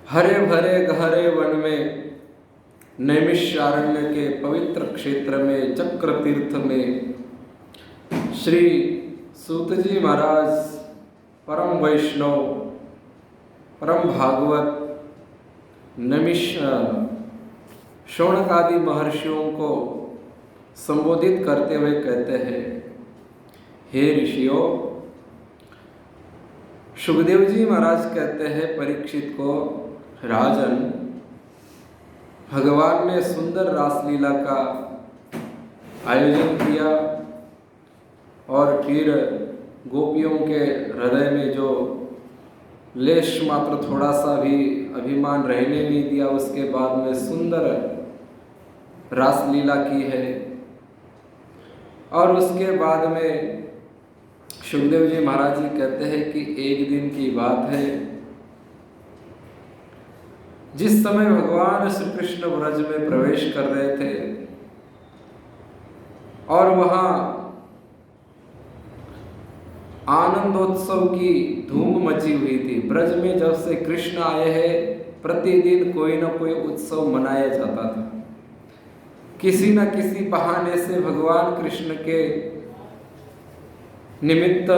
हरे भरे गहरे वन में नैमिषारण्य के पवित्र क्षेत्र में चक्र तीर्थ में श्री सूत जी महाराज परम वैष्णव परम भागवत शौनक आदि महर्षियों को संबोधित करते हुए कहते हैं, हे ऋषियों। सुखदेव जी महाराज कहते हैं परीक्षित को, राजन, भगवान ने सुंदर रासलीला का आयोजन किया और फिर गोपियों के हृदय में जो लेश मात्र थोड़ा सा भी अभिमान रहने नहीं दिया, उसके बाद में सुंदर रासलीला की है। और उसके बाद में सुखदेव जी महाराज जी कहते हैं कि एक दिन की बात है, जिस समय भगवान श्री कृष्ण ब्रज में प्रवेश कर रहे थे और वहां आनंदोत्सव की धूम मची हुई थी। ब्रज में जब से कृष्ण आए हैं, प्रतिदिन कोई ना कोई उत्सव मनाया जाता था। किसी न किसी बहाने से भगवान कृष्ण के निमित्त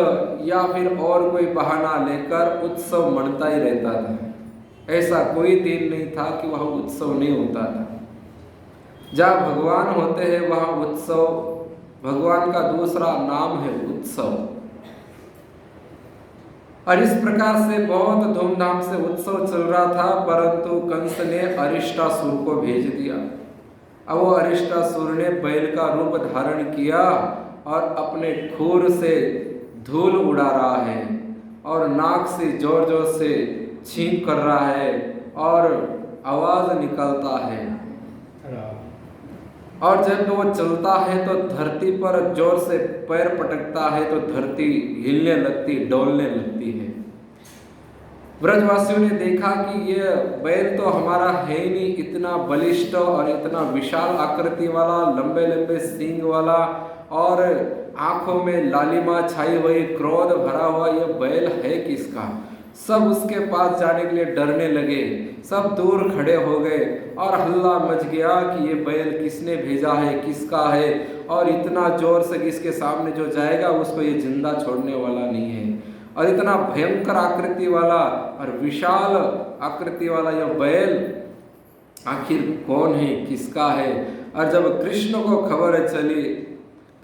या फिर और कोई बहाना लेकर उत्सव मनता ही रहता था। ऐसा कोई दिन नहीं था कि वह उत्सव नहीं होता था। जहाँ भगवान होते हैं वहाँ उत्सव, भगवान का दूसरा नाम है उत्सव। और इस प्रकार से बहुत धूमधाम से उत्सव चल रहा था, परंतु कंस ने अरिष्टासुर को भेज दिया। अब वो अरिष्टासुर ने बैल का रूप धारण किया और अपने खुर से धूल उड़ा रहा है और नाक से जोर जोर से छींक कर रहा है और आवाज निकलता है। और जब वो चलता है तो धरती पर जोर से पैर पटकता है तो धरती हिलने लगती, डोलने लगती है। ब्रजवासियों ने देखा कि ये बैल तो हमारा है ही नहीं, इतना बलिष्ठ और इतना विशाल आकृति वाला, लंबे लंबे सींग वाला और आंखों में लालिमा छाई हुई, क्रोध भरा हुआ ये बैल है किसका। सब उसके पास जाने के लिए डरने लगे, सब दूर खड़े हो गए और हल्ला मच गया कि ये बैल किसने भेजा है, किसका है, और इतना जोर से कि इसके सामने जो जाएगा उसको ये जिंदा छोड़ने वाला नहीं है। और इतना भयंकर आकृति वाला और विशाल आकृति वाला यह बैल आखिर कौन है, किसका है। और जब कृष्ण को खबर चली,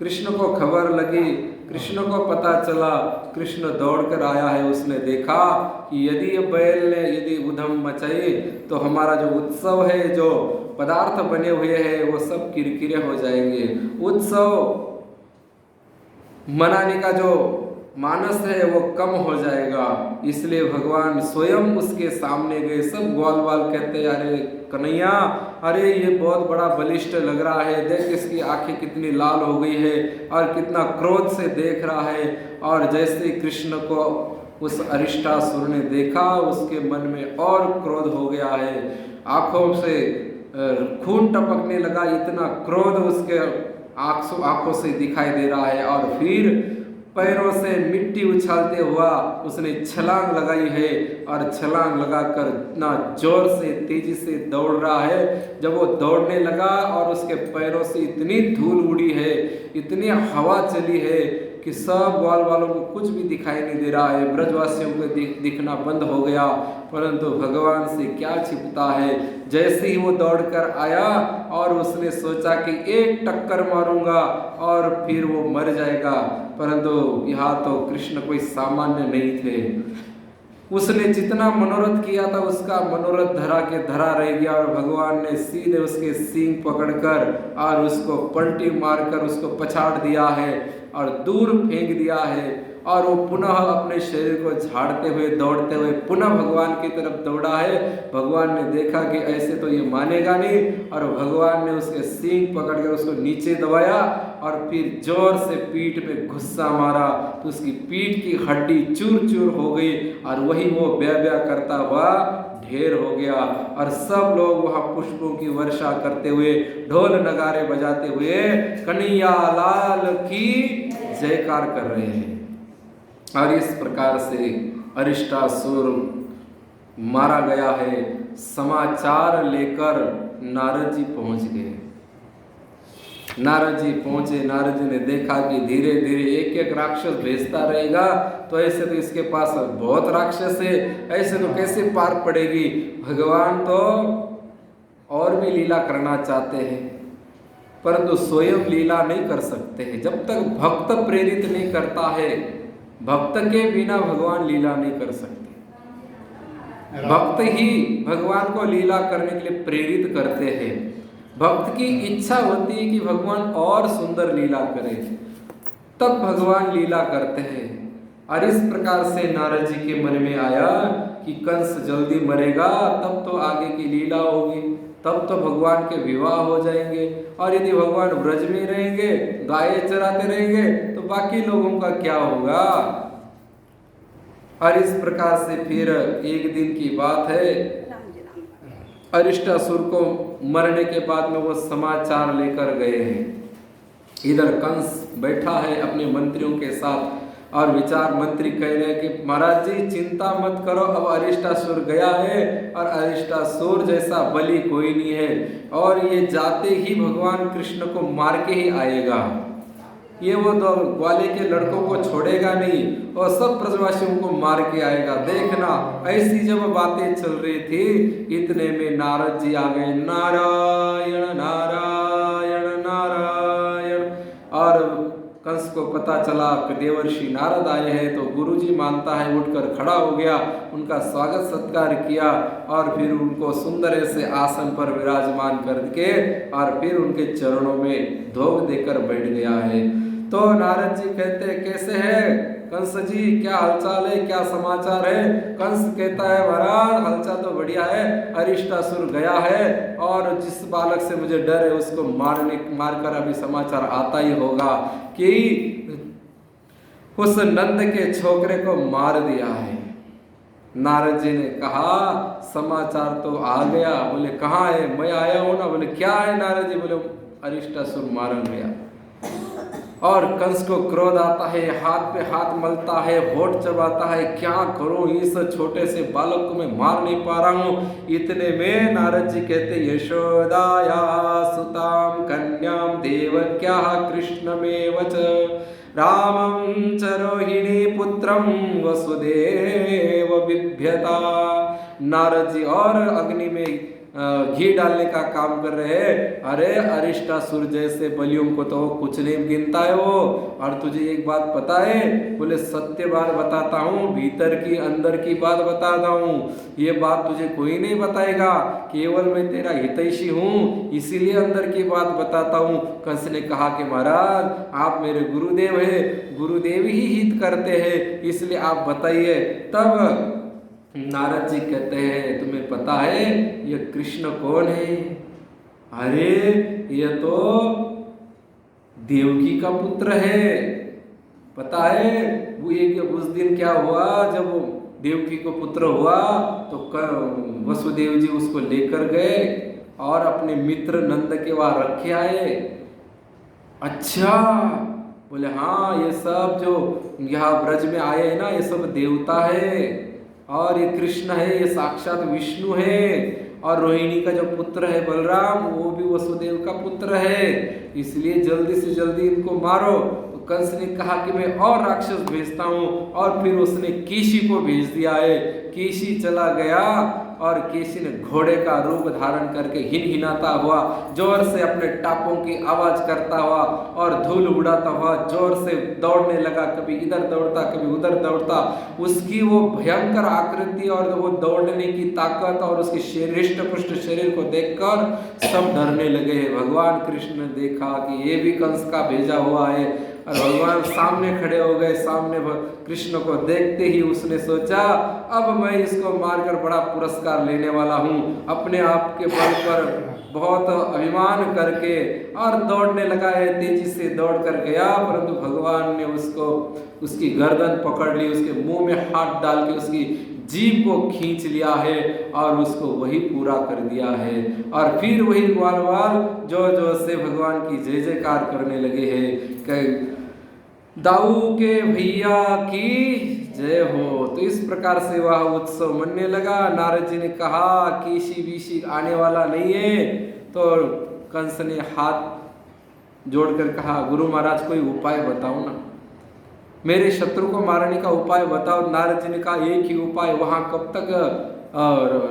कृष्ण को खबर लगी, कृष्ण को पता चला, कृष्ण दौड़कर आया है। उसने देखा कि यदि ये बैल ने यदि उधम मचाई तो हमारा जो उत्सव है, जो पदार्थ बने हुए हैं वो सब किरकिरे हो जाएंगे। उत्सव मनाने का जो मानस है वो कम हो जाएगा। इसलिए भगवान स्वयं उसके सामने गए। सब ग्वाल वाल कहते, अरे कन्हैया, अरे ये बहुत बड़ा बलिष्ठ लग रहा है, देख इसकी आंखें कितनी लाल हो गई है और कितना क्रोध से देख रहा है। और जैसे कृष्ण को उस अरिष्टासुर ने देखा, उसके मन में और क्रोध हो गया है, आंखों से खून टपकने लगा, इतना क्रोध उसके आंखों से दिखाई दे रहा है। और फिर पैरों से मिट्टी उछालते हुआ उसने छलांग लगाई है और छलांग लगाकर इतना जोर से तेजी से दौड़ रहा है। जब वो दौड़ने लगा और उसके पैरों से इतनी धूल उड़ी है, इतनी हवा चली है कि सब ग्वाल वालों को कुछ भी दिखाई नहीं दे रहा है। ब्रजवासियों को दिखना बंद हो गया, परंतु भगवान से क्या छिपता है। जैसे ही वो दौड़कर आया और उसने सोचा कि एक टक्कर मारूंगा और फिर वो मर जाएगा, परंतु यहाँ तो कृष्ण कोई सामान्य नहीं थे। उसने जितना मनोरथ किया था उसका मनोरथ धरा के धरा रह गया और भगवान ने सीधे उसके सींग पकड़कर और उसको पलटी मारकर उसको पछाड़ दिया है और दूर फेंक दिया है। और वो पुनः अपने शरीर को झाड़ते हुए दौड़ते हुए पुनः भगवान की तरफ दौड़ा है। भगवान ने देखा कि ऐसे तो ये मानेगा नहीं, और भगवान ने उसके सींग पकड़कर उसको नीचे दबाया और फिर जोर से पीठ पे घुस्सा मारा तो उसकी पीठ की हड्डी चूर चूर हो गई और वही वो ब्या ब्या करता हुआ ढेर हो गया। और सब लोग वहां पुष्पों की वर्षा करते हुए, ढोल नगारे बजाते हुए कन्हैया लाल की जयकार कर रहे हैं। और इस प्रकार से अरिष्टासुर मारा गया है, समाचार लेकर नारद जी पहुंच गए। नारद जी पहुंचे, नारद जी ने देखा कि धीरे धीरे एक एक राक्षस भेजता रहेगा तो ऐसे तो इसके पास बहुत राक्षस है, ऐसे तो कैसे पार पड़ेगी। भगवान तो और भी लीला करना चाहते हैं परंतु स्वयं लीला नहीं कर सकते हैं। जब तक भक्त प्रेरित नहीं करता है, भक्त के बिना भगवान लीला नहीं कर सकते। भक्त ही भगवान को लीला करने के लिए प्रेरित करते हैं। भक्त की इच्छा होती है कि भगवान और सुंदर लीला करें, तब भगवान लीला करते हैं। और इस प्रकार से नारद जी के मन में आया कि कंस जल्दी मरेगा तब तो आगे की लीला होगी, तब तो भगवान के विवाह हो जाएंगे, और यदि भगवान ब्रज में रहेंगे, गाय चराते रहेंगे तो बाकी लोगों का क्या होगा। और इस प्रकार से फिर एक दिन की बात है, अरिष्टासुर को मरने के बाद में वो समाचार लेकर गए हैं। इधर कंस बैठा है अपने मंत्रियों के साथ और विचार मंत्री कह रहे हैं कि महाराज जी चिंता मत करो, अब अरिष्टासुर गया है और अरिष्टासुर जैसा बलि कोई नहीं है, और ये जाते ही भगवान कृष्ण को मार के ही आएगा। ये वो दो ग्वाले के लड़कों को छोड़ेगा नहीं और सब ब्रजवासियों को मार के आएगा, देखना। ऐसी जब बातें चल रही थी इतने में नारद जी आ गए। नारायण नारायण नारायण। और कंस को पता चला कि देवर्षि नारद आए हैं, तो गुरुजी मानता है उठकर खड़ा हो गया, उनका स्वागत सत्कार किया और फिर उनको सुंदर से आसन पर विराजमान करके और फिर उनके चरणों में धोख देकर बैठ गया है। तो नारद जी कहते हैं कैसे है कंस जी, क्या हालचाल है, क्या समाचार है। कंस कहता है महाराज हालचाल तो बढ़िया है, अरिष्टासुर गया है और जिस बालक से मुझे डर है उसको मारकर अभी समाचार आता ही होगा कि उस नंद के छोकरे को मार दिया है। नारद जी ने कहा समाचार तो आ गया। बोले कहाँ है, मैं आया हूं ना। बोले क्या है नारद जी। बोले अरिष्टासुर मारा गया। और कंस को क्रोध आता है, हाथ पे हाथ मलता है, होठ चबाता है, क्या करूं इस छोटे से बालक को मैं मार नहीं पा रहा हूं। इतने में नारद जी कहते यशोदाया सुताम कन्याम देवक्या कृष्णमेव च रामं च रोहिणी पुत्रम वसुदेव बिभ्यता। नारद जी और अग्नि में घी डालने का काम कर रहे हैं। अरे अरिष्टासुर जैसे बलियों को तो कुछ नहीं गिनता है वो। और तुझे एक बात पता है। बोले सत्य बात बताता हूँ, भीतर की अंदर की बात बताता हूँ, ये बात तुझे कोई नहीं बताएगा, केवल मैं तेरा हितैषी हूँ इसीलिए अंदर की बात बताता हूँ। कंस ने कहा कि महाराज आप मेरे गुरुदेव है, गुरुदेव ही हित करते हैं इसलिए आप बताइए। तब नारद जी कहते हैं तुम्हें पता है ये कृष्ण कौन है। अरे ये तो देवकी का पुत्र है। पता है वो एक उस दिन क्या हुआ, जब देवकी को पुत्र हुआ तो वसुदेव जी उसको लेकर गए और अपने मित्र नंद के वहां रखे आए। अच्छा बोले हाँ ये सब जो यहाँ ब्रज में आए हैं ना ये सब देवता है, और ये कृष्ण है ये साक्षात विष्णु है, और रोहिणी का जो पुत्र है बलराम वो भी वसुदेव का पुत्र है, इसलिए जल्दी से जल्दी इनको मारो। तो कंस ने कहा कि मैं और राक्षस भेजता हूँ, और फिर उसने केशी को भेज दिया है। केशी चला गया और केशी ने घोड़े का रूप धारण करके हिनहिनाता हुआ जोर से अपने टापों की आवाज करता हुआ और धूल उड़ाता हुआ जोर से दौड़ने लगा, कभी इधर दौड़ता कभी उधर दौड़ता। उसकी वो भयंकर आकृति और वो दौड़ने की ताकत और उसकी हृष्ट पुष्ट शरीर को देखकर सब डरने लगे। भगवान कृष्ण ने देखा कि ये भी कंस का भेजा हुआ है, और भगवान सामने खड़े हो गए। सामने कृष्ण को देखते ही उसने सोचा अब मैं इसको मारकर बड़ा पुरस्कार लेने वाला हूँ। अपने आप के बल पर बहुत अभिमान करके और दौड़ने लगा है, तेजी से दौड़ कर गया, परंतु भगवान ने उसको उसकी गर्दन पकड़ ली, उसके मुंह में हाथ डाल के उसकी जीभ को खींच लिया है और उसको वही पूरा कर दिया है। और फिर वही ग्वाल वाल जो जो से भगवान की जय जयकार करने लगे हैं। दाऊ के भैया की जय हो। तो इस प्रकार से वह उत्सव मनने लगा। नारद जी ने कहा कीशी बीशी आने वाला नहीं है। तो कंस ने हाथ जोड़कर कहा गुरु महाराज कोई उपाय बताओ ना, मेरे शत्रु को मारने का उपाय बताओ। नारद जी ने कहा एक ही उपाय, वहां कब तक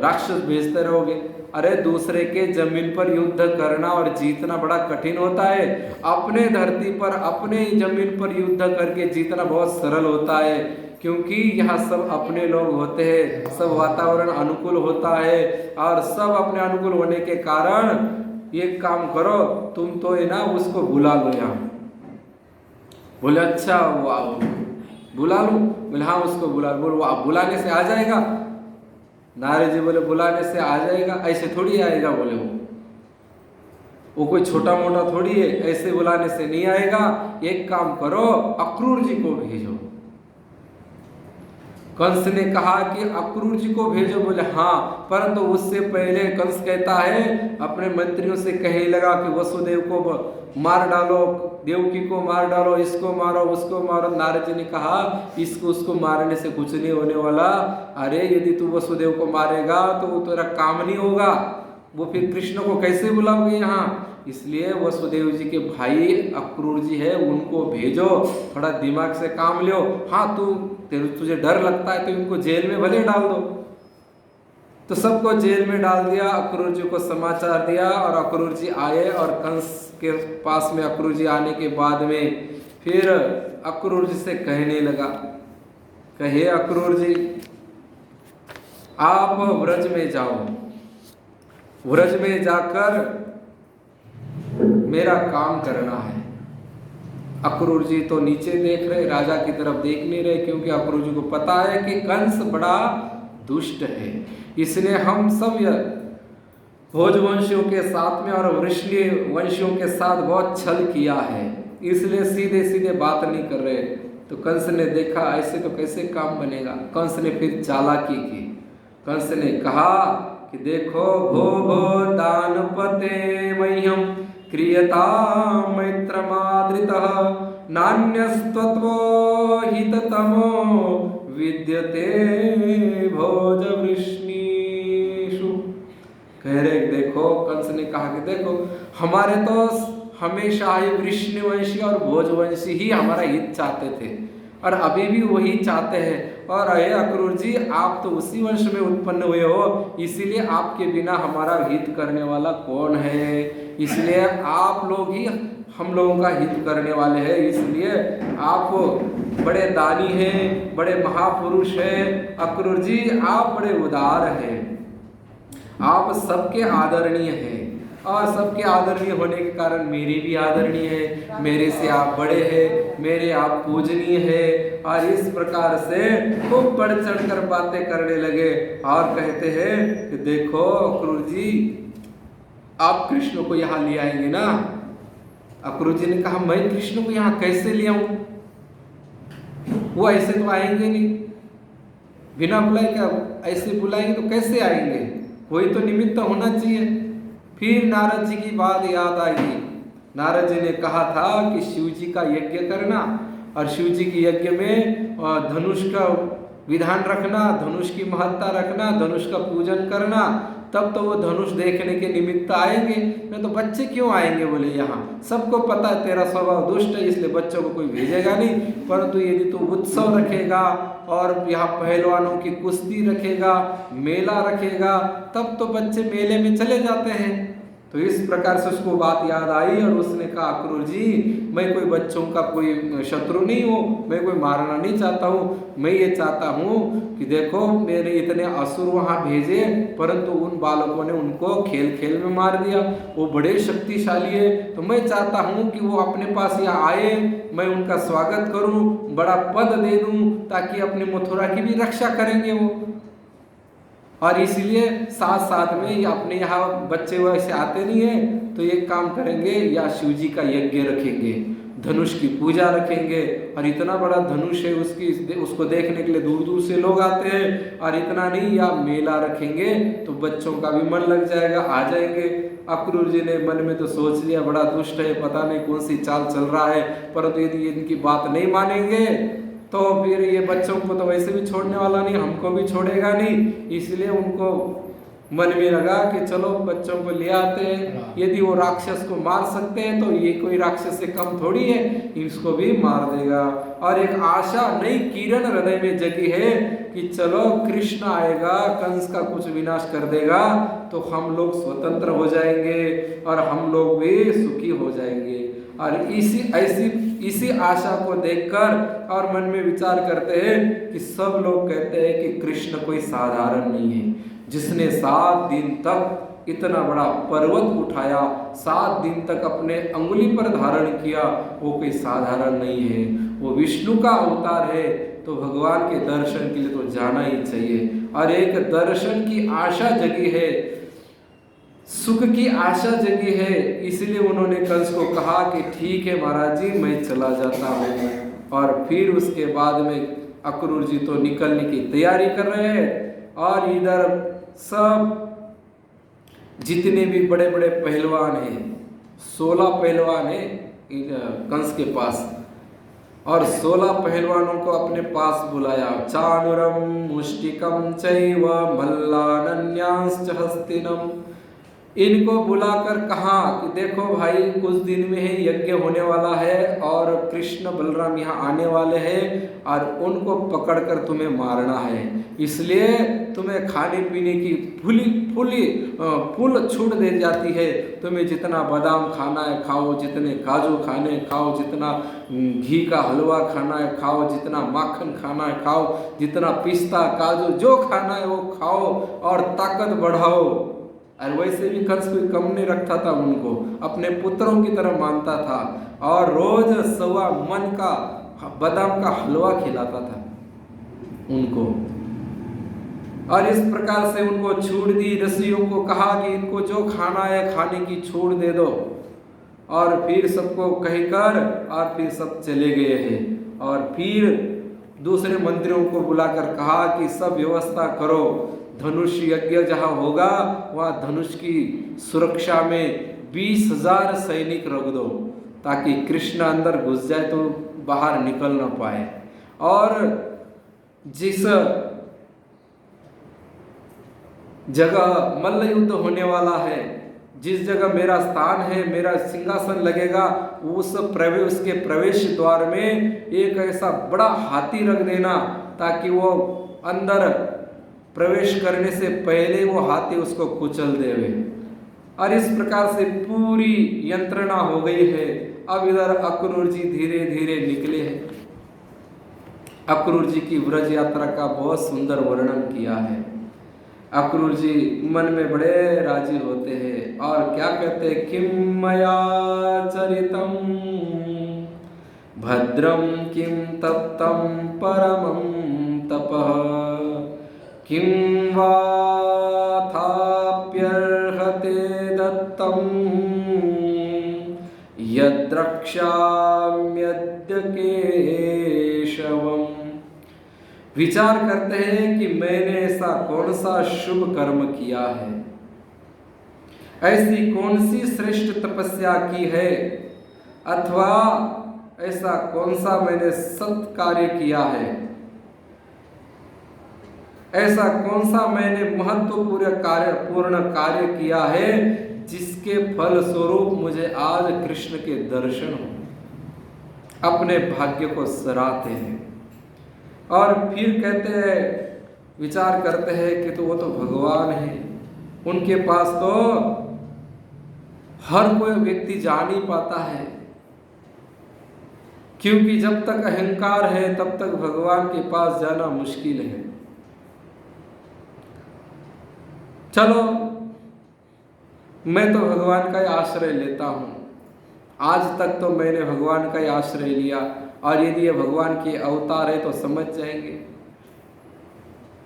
राक्षस भेजते रहोगे? अरे दूसरे के जमीन पर युद्ध करना और जीतना बड़ा कठिन होता है, अपने धरती पर अपने जमीन पर युद्ध करके जीतना बहुत सरल होता है, क्योंकि यहाँ सब अपने लोग होते हैं, सब वातावरण अनुकूल होता है और सब अपने अनुकूल होने के कारण एक काम करो तुम तो है ना उसको बुला लो यहाँ। बोले अच्छा वो बुला लूं? बोले हाँ उसको बुला लो। बोले वो आप बुलाने से आ जाएगा? नारद जी बोले बुलाने से आ जाएगा, ऐसे थोड़ी आएगा। बोले वो कोई छोटा मोटा थोड़ी है, ऐसे बुलाने से नहीं आएगा। एक काम करो अक्रूर जी को भेजो। कंस ने कहा कि अक्रूर जी को भेजो। बोले हाँ, परंतु उससे पहले कंस कहता है अपने मंत्रियों से कहने लगा कि वसुदेव को मार डालो, देवकी को मार डालो, इसको मारो उसको मारो। नारद जी ने कहा इसको उसको मारने से कुछ नहीं होने वाला। अरे यदि तू वसुदेव को मारेगा तो वो तेरा काम नहीं होगा, वो फिर कृष्ण को कैसे बुलाओगे यहाँ? इसलिए वसुदेव जी के भाई अक्रूर जी है उनको भेजो, थोड़ा दिमाग से काम लो। हाँ तुझे डर लगता है तो इनको जेल में भले डाल दो। तो सबको जेल में डाल दिया। अक्रूर जी को समाचार दिया और अक्रूर जी आए और कंस के पास में अक्रूर जी आने के बाद में फिर अक्रूर जी से कहने लगा, कहे अक्रूर जी आप व्रज में जाओ, व्रज में जाकर मेरा काम करना है। अक्रूर जी तो नीचे देख रहे, राजा की तरफ देख नहीं रहे, क्योंकि अक्रूर जी को पता है कि कंस बड़ा दुष्ट है। इसलिए हम सब भोजवंशियों के साथ में और वृष्णि वंशियों के साथ बहुत छल किया है, इसलिए सीधे सीधे बात नहीं कर रहे। तो कंस ने देखा ऐसे तो कैसे काम बनेगा। कंस ने फिर चालाकी की। कंस ने कहा कि देखो भो भो दानपते मह्यम क्रियता मैत्रमादृतः नान्यस्त्वत्वो हिततमो विद्यते भोजवृष्णीषु। कह रहे देखो, कंस ने कहा कि देखो हमारे तो हमेशा ही वृष्णिवंशी और भोजवंशी ही हमारा हित चाहते थे और अभी भी वही चाहते हैं। और अरे अक्रूर जी आप तो उसी वंश में उत्पन्न हुए हो, इसीलिए आपके बिना हमारा हित करने वाला कौन है? इसलिए आप लोग ही हम लोगों का हित करने वाले हैं। इसलिए आप बड़े दानी हैं, बड़े महापुरुष हैं। अक्रूर जी आप बड़े उदार हैं, आप सबके आदरणीय हैं और सबके आदरणीय होने के कारण मेरी भी आदरणीय है। मेरे से आप बड़े हैं, मेरे आप पूजनीय हैं। और इस प्रकार से खूब बढ़ चढ़ कर बातें करने लगे और कहते हैं कि देखो अक्रूर जी आप कृष्ण को यहाँ ले आएंगे ना? अक्रूर जी ने कहा मैं कृष्ण को यहाँ कैसे ले आऊं? वो ऐसे तो आएंगे नहीं, बिना बुलाए क्या ऐसे बुलाएंगे तो कैसे आएंगे? कोई तो निमित्त होना चाहिए। फिर नारद जी की बात याद आई। नारद जी ने कहा था कि शिव जी का यज्ञ करना और शिव जी के यज्ञ में धनुष का विधान रखना, धनुष की महत्ता रखना, धनुष का पूजन करना, तब तो वो धनुष देखने के निमित्त आएंगे। नहीं तो बच्चे क्यों आएंगे? बोले यहाँ सबको पता है तेरा स्वभाव दुष्ट है, इसलिए बच्चों को कोई भेजेगा नहीं। परंतु यदि तू उत्सव रखेगा और यहाँ पहलवानों की कुश्ती रखेगा, मेला रखेगा, तब तो बच्चे मेले में चले जाते हैं। तो इस प्रकार से उसको बात याद आई और उसने कहा अक्रूर जी मैं कोई बच्चों का कोई शत्रु नहीं हूँ, मैं कोई मारना नहीं चाहता हूँ। मैं ये चाहता हूँ कि देखो मेरे इतने असुर वहाँ भेजे, परंतु उन बालकों ने उनको खेल खेल में मार दिया। वो बड़े शक्तिशाली है, तो मैं चाहता हूँ कि वो अपने पास यहाँ आए, मैं उनका स्वागत करूँ, बड़ा पद दे दूँ, ताकि अपने मथुरा की भी रक्षा करेंगे वो। और इसलिए साथ साथ में ये अपने यहाँ बच्चे वैसे आते नहीं हैं, तो एक काम करेंगे या शिव जी का यज्ञ रखेंगे, धनुष की पूजा रखेंगे। और इतना बड़ा धनुष है उसको देखने के लिए दूर दूर से लोग आते हैं। और इतना नहीं, या मेला रखेंगे तो बच्चों का भी मन लग जाएगा, आ जाएंगे। अक्रूर जी ने मन में तो सोच लिया बड़ा दुष्ट है, पता नहीं कौन सी चाल चल रहा है, परंतु यदि इनकी बात नहीं मानेंगे तो फिर ये बच्चों को तो वैसे भी छोड़ने वाला नहीं, हमको भी छोड़ेगा नहीं। इसलिए उनको मन में लगा कि चलो बच्चों को ले आते हैं, यदि वो राक्षस को मार सकते हैं तो ये कोई राक्षस से कम थोड़ी है, इसको भी मार देगा। और एक आशा, नई किरण हृदय में जगी है कि चलो कृष्ण आएगा, कंस का कुछ विनाश कर देगा तो हम लोग स्वतंत्र हो जाएंगे और हम लोग भी सुखी हो जाएंगे। और इसी आशा को देखकर और मन में विचार करते हैं कि सब लोग कहते हैं कि कृष्ण कोई साधारण नहीं है, जिसने 7 दिन तक इतना बड़ा पर्वत उठाया, 7 दिन तक अपने अंगुली पर धारण किया, वो कोई साधारण नहीं है, वो विष्णु का अवतार है। तो भगवान के दर्शन के लिए तो जाना ही चाहिए। और एक दर्शन की आशा जगी है, सुख की आशा जगी है, इसलिए उन्होंने कंस को कहा कि ठीक है महाराज जी, मैं चला जाता हूँ। और फिर उसके बाद में अक्रूर जी तो निकलने की तैयारी कर रहे हैं और इधर सब जितने भी बड़े बड़े पहलवान हैं, 16 पहलवान हैं कंस के पास, और 16 पहलवानों को अपने पास बुलाया। चाणुरम मुष्टिकम चैव मल्लानन्यांश्च हस्तिनम, इनको बुलाकर कहा कि देखो भाई, कुछ दिन में ही यज्ञ होने वाला है और कृष्ण बलराम यहाँ आने वाले हैं और उनको पकड़कर तुम्हें मारना है, इसलिए तुम्हें खाने पीने की फुल छूट दे जाती है। तुम्हें जितना बादाम खाना है खाओ, जितने काजू खाने खाओ, जितना घी का हलवा खाना है खाओ, जितना माखन खाना है खाओ, जितना पिस्ता काजू जो खाना है वो खाओ और ताकत बढ़ाओ। और वैसे भी कंस कोई कम नहीं रखता था, उनको अपने पुत्रों की तरह मानता था और रोज 1.25 मन का बादाम का हलवा खिलाता था उनको। और इस प्रकार से उनको छूट दी। ऋषियों को कहा कि इनको जो खाना है खाने की छूट दे दो, और फिर सबको कहकर और फिर सब चले गए हैं। और फिर दूसरे मंत्रियों को बुलाकर कहा कि सब व्यवस्था करो, धनुष यज्ञ जहाँ होगा वहाँ धनुष की सुरक्षा में 20,000 सैनिक रख दो, ताकि कृष्ण अंदर घुस जाए तो बाहर निकल ना पाए। और जिस जगह मल्ल युद्ध होने वाला है, जिस जगह मेरा स्थान है, मेरा सिंहासन लगेगा, उसके प्रवेश द्वार में एक ऐसा बड़ा हाथी रख देना, ताकि वो अंदर प्रवेश करने से पहले वो हाथी उसको कुचल देवे। और इस प्रकार से पूरी यंत्रणा हो गई है। अब इधर अक्रूर जी धीरे धीरे निकले हैं। अक्रूर जी की व्रज यात्रा का बहुत सुंदर वर्णन किया है। अक्रूर जी मन में बड़े राजी होते हैं और क्या कहते हैं, किम मया चरितम भद्रम किम तप्तम परमं तपः किं वाथाप्यर्हते दत्तं यद्रक्ष्याम्यद्य केशवम्। विचार करते हैं कि मैंने ऐसा कौन सा शुभ कर्म किया है, ऐसी कौन सी श्रेष्ठ तपस्या की है, अथवा ऐसा कौन सा मैंने सत्कार्य किया है, ऐसा कौन सा मैंने महत्वपूर्ण कार्य किया है जिसके फल स्वरूप मुझे आज कृष्ण के दर्शन हो। अपने भाग्य को सराहते हैं और फिर कहते हैं, विचार करते हैं कि तो वो तो भगवान है, उनके पास तो हर कोई व्यक्ति जा नहीं पाता है, क्योंकि जब तक अहंकार है तब तक भगवान के पास जाना मुश्किल है। चलो मैं तो भगवान का ही आश्रय लेता हूँ, आज तक तो मैंने भगवान का ही आश्रय लिया, और यदि ये भगवान के अवतार है तो समझ जाएंगे।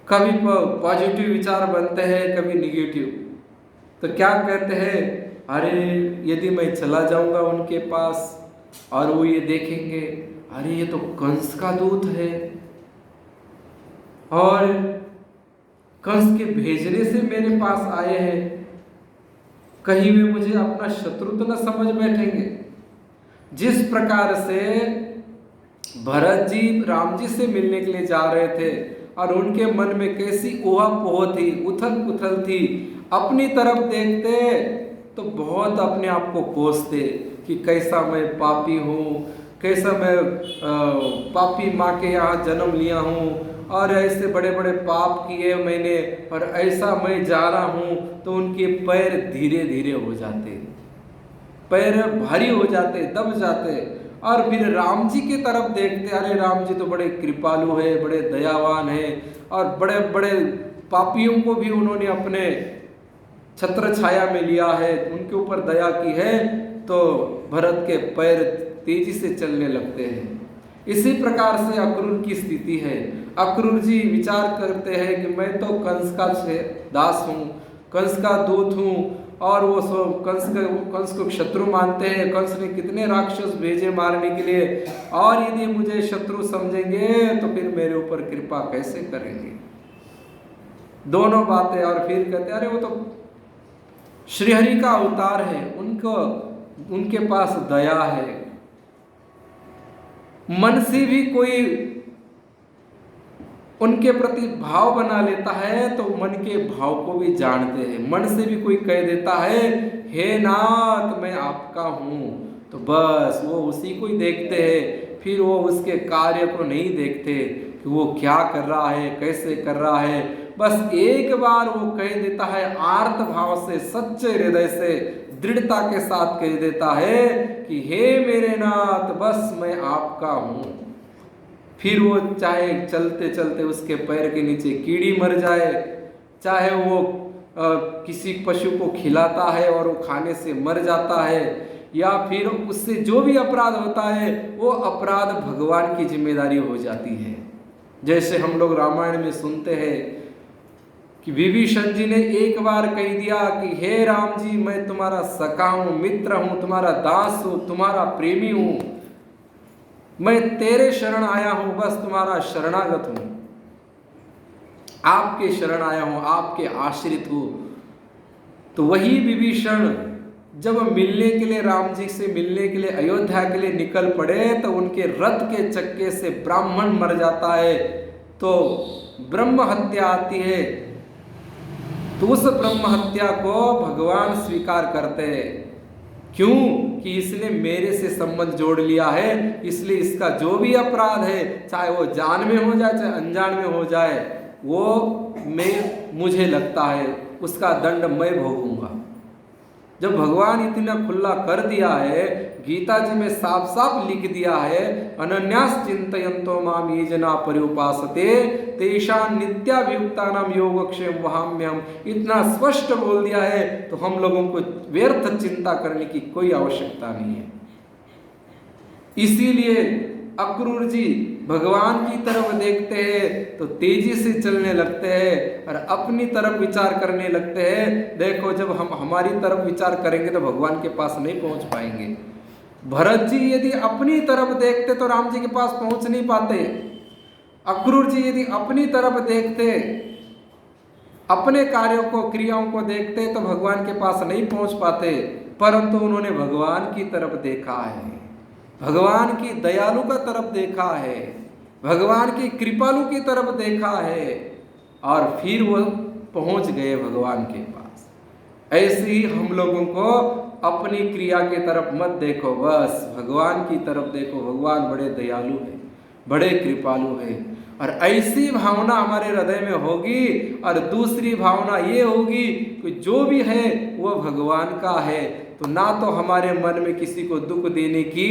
कभी पॉजिटिव विचार बनते हैं, कभी निगेटिव। तो क्या कहते हैं, अरे यदि मैं चला जाऊंगा उनके पास और वो ये देखेंगे, अरे ये तो कंस का दूत है, और कंस के भेजने से मेरे पास आए हैं, कहीं वे मुझे अपना शत्रु तो न समझ बैठेंगे। जिस प्रकार से भरत जी राम जी से मिलने के लिए जा रहे थे और उनके मन में कैसी ऊहा-पोह थी, उथल-पुथल थी। अपनी तरफ देखते तो बहुत अपने आप को कोसते कि कैसा मैं पापी हूँ, कैसा मैं पापी माँ के यहाँ जन्म लिया हूँ और ऐसे बड़े बड़े पाप किए मैंने और ऐसा मैं जा रहा हूँ। तो उनके पैर धीरे धीरे हो जाते, पैर भारी हो जाते, दब जाते और फिर राम जी की तरफ देखते, अरे राम जी तो बड़े कृपालु है, बड़े दयावान है और बड़े बड़े पापियों को भी उन्होंने अपने छत्र छाया में लिया है, उनके ऊपर दया की है। तो भरत के पैर तेजी से चलने लगते हैं। इसी प्रकार से अक्रूर की स्थिति है। अक्रूर जी विचार करते हैं कि मैं तो कंस का दास हूँ, कंस का दूत हूँ और वो सब कंस को शत्रु मानते हैं। कंस ने कितने राक्षस भेजे मारने के लिए और यदि मुझे शत्रु समझेंगे तो फिर मेरे ऊपर कृपा कैसे करेंगे। दोनों बातें और फिर कहते अरे वो तो श्रीहरि का अवतार है, उनके पास दया है। मन से भी कोई उनके प्रति भाव बना लेता है तो मन के भाव को भी जानते हैं। मन से भी कोई कह देता है हे नाथ मैं आपका हूँ, तो बस वो उसी को ही देखते हैं, फिर वो उसके कार्य को नहीं देखते कि वो क्या कर रहा है, कैसे कर रहा है। बस एक बार वो कह देता है आर्त भाव से, सच्चे हृदय से, दृढ़ता के साथ कह देता है कि हे मेरे नाथ बस मैं आपका हूँ। फिर वो चाहे चलते चलते उसके पैर के नीचे कीड़ी मर जाए, चाहे वो किसी पशु को खिलाता है और वो खाने से मर जाता है, या फिर उससे जो भी अपराध होता है वो अपराध भगवान की जिम्मेदारी हो जाती है। जैसे हम लोग रामायण में सुनते हैं कि विभीषण जी ने एक बार कह दिया कि हे राम जी मैं तुम्हारा सखा हूँ, मित्र हूँ, तुम्हारा दास हूँ, तुम्हारा प्रेमी हूँ, मैं तेरे शरण आया हूँ, बस तुम्हारा शरणागत हूँ, आपके शरण आया हूँ, आपके आश्रित हूँ। तो वही विभीषण जब मिलने के लिए राम जी से मिलने के लिए अयोध्या के लिए निकल पड़े तो उनके रथ के चक्के से ब्राह्मण मर जाता है, तो ब्रह्म हत्या आती है। तो उस ब्रह्म हत्या को भगवान स्वीकार करते हैं। क्यों? कि इसने मेरे से संबंध जोड़ लिया है, इसलिए इसका जो भी अपराध है, चाहे वो जान में हो जाए चाहे अनजान में हो जाए, वो मुझे लगता है उसका दंड मैं भोगूंगा। जब भगवान इतना खुला कर दिया है, गीता जी में साफ साफ लिख दिया है अनन्यास चिंतयन्तो माम ये जना पर्युपासते तेषां नित्याभियुक्तानां योगक्षेम वहाम्यहम्, इतना स्पष्ट बोल दिया है। तो हम लोगों को व्यर्थ चिंता करने की कोई आवश्यकता नहीं है। इसीलिए अक्रूर जी भगवान की तरफ देखते हैं तो तेजी से चलने लगते हैं और अपनी तरफ विचार करने लगते हैं। देखो जब हम हमारी तरफ विचार करेंगे तो भगवान के पास नहीं पहुंच पाएंगे। भरत जी यदि अपनी तरफ देखते तो राम जी के पास पहुंच नहीं पाते। अक्रूर जी यदि अपनी तरफ देखते, अपने कार्यों को क्रियाओं को देखते तो भगवान के पास नहीं पहुंच पाते, परंतु उन्होंने भगवान की तरफ देखा है, भगवान की दयालु का तरफ देखा है, भगवान की कृपालु की तरफ देखा है और फिर वो पहुंच गए भगवान के पास। ऐसे ही हम लोगों को अपनी क्रिया की तरफ मत देखो, बस भगवान की तरफ देखो। भगवान बड़े दयालु है, बड़े कृपालु है। और ऐसी भावना हमारे हृदय में होगी और दूसरी भावना ये होगी कि जो भी है वो भगवान का है, तो ना तो हमारे मन में किसी को दुख देने की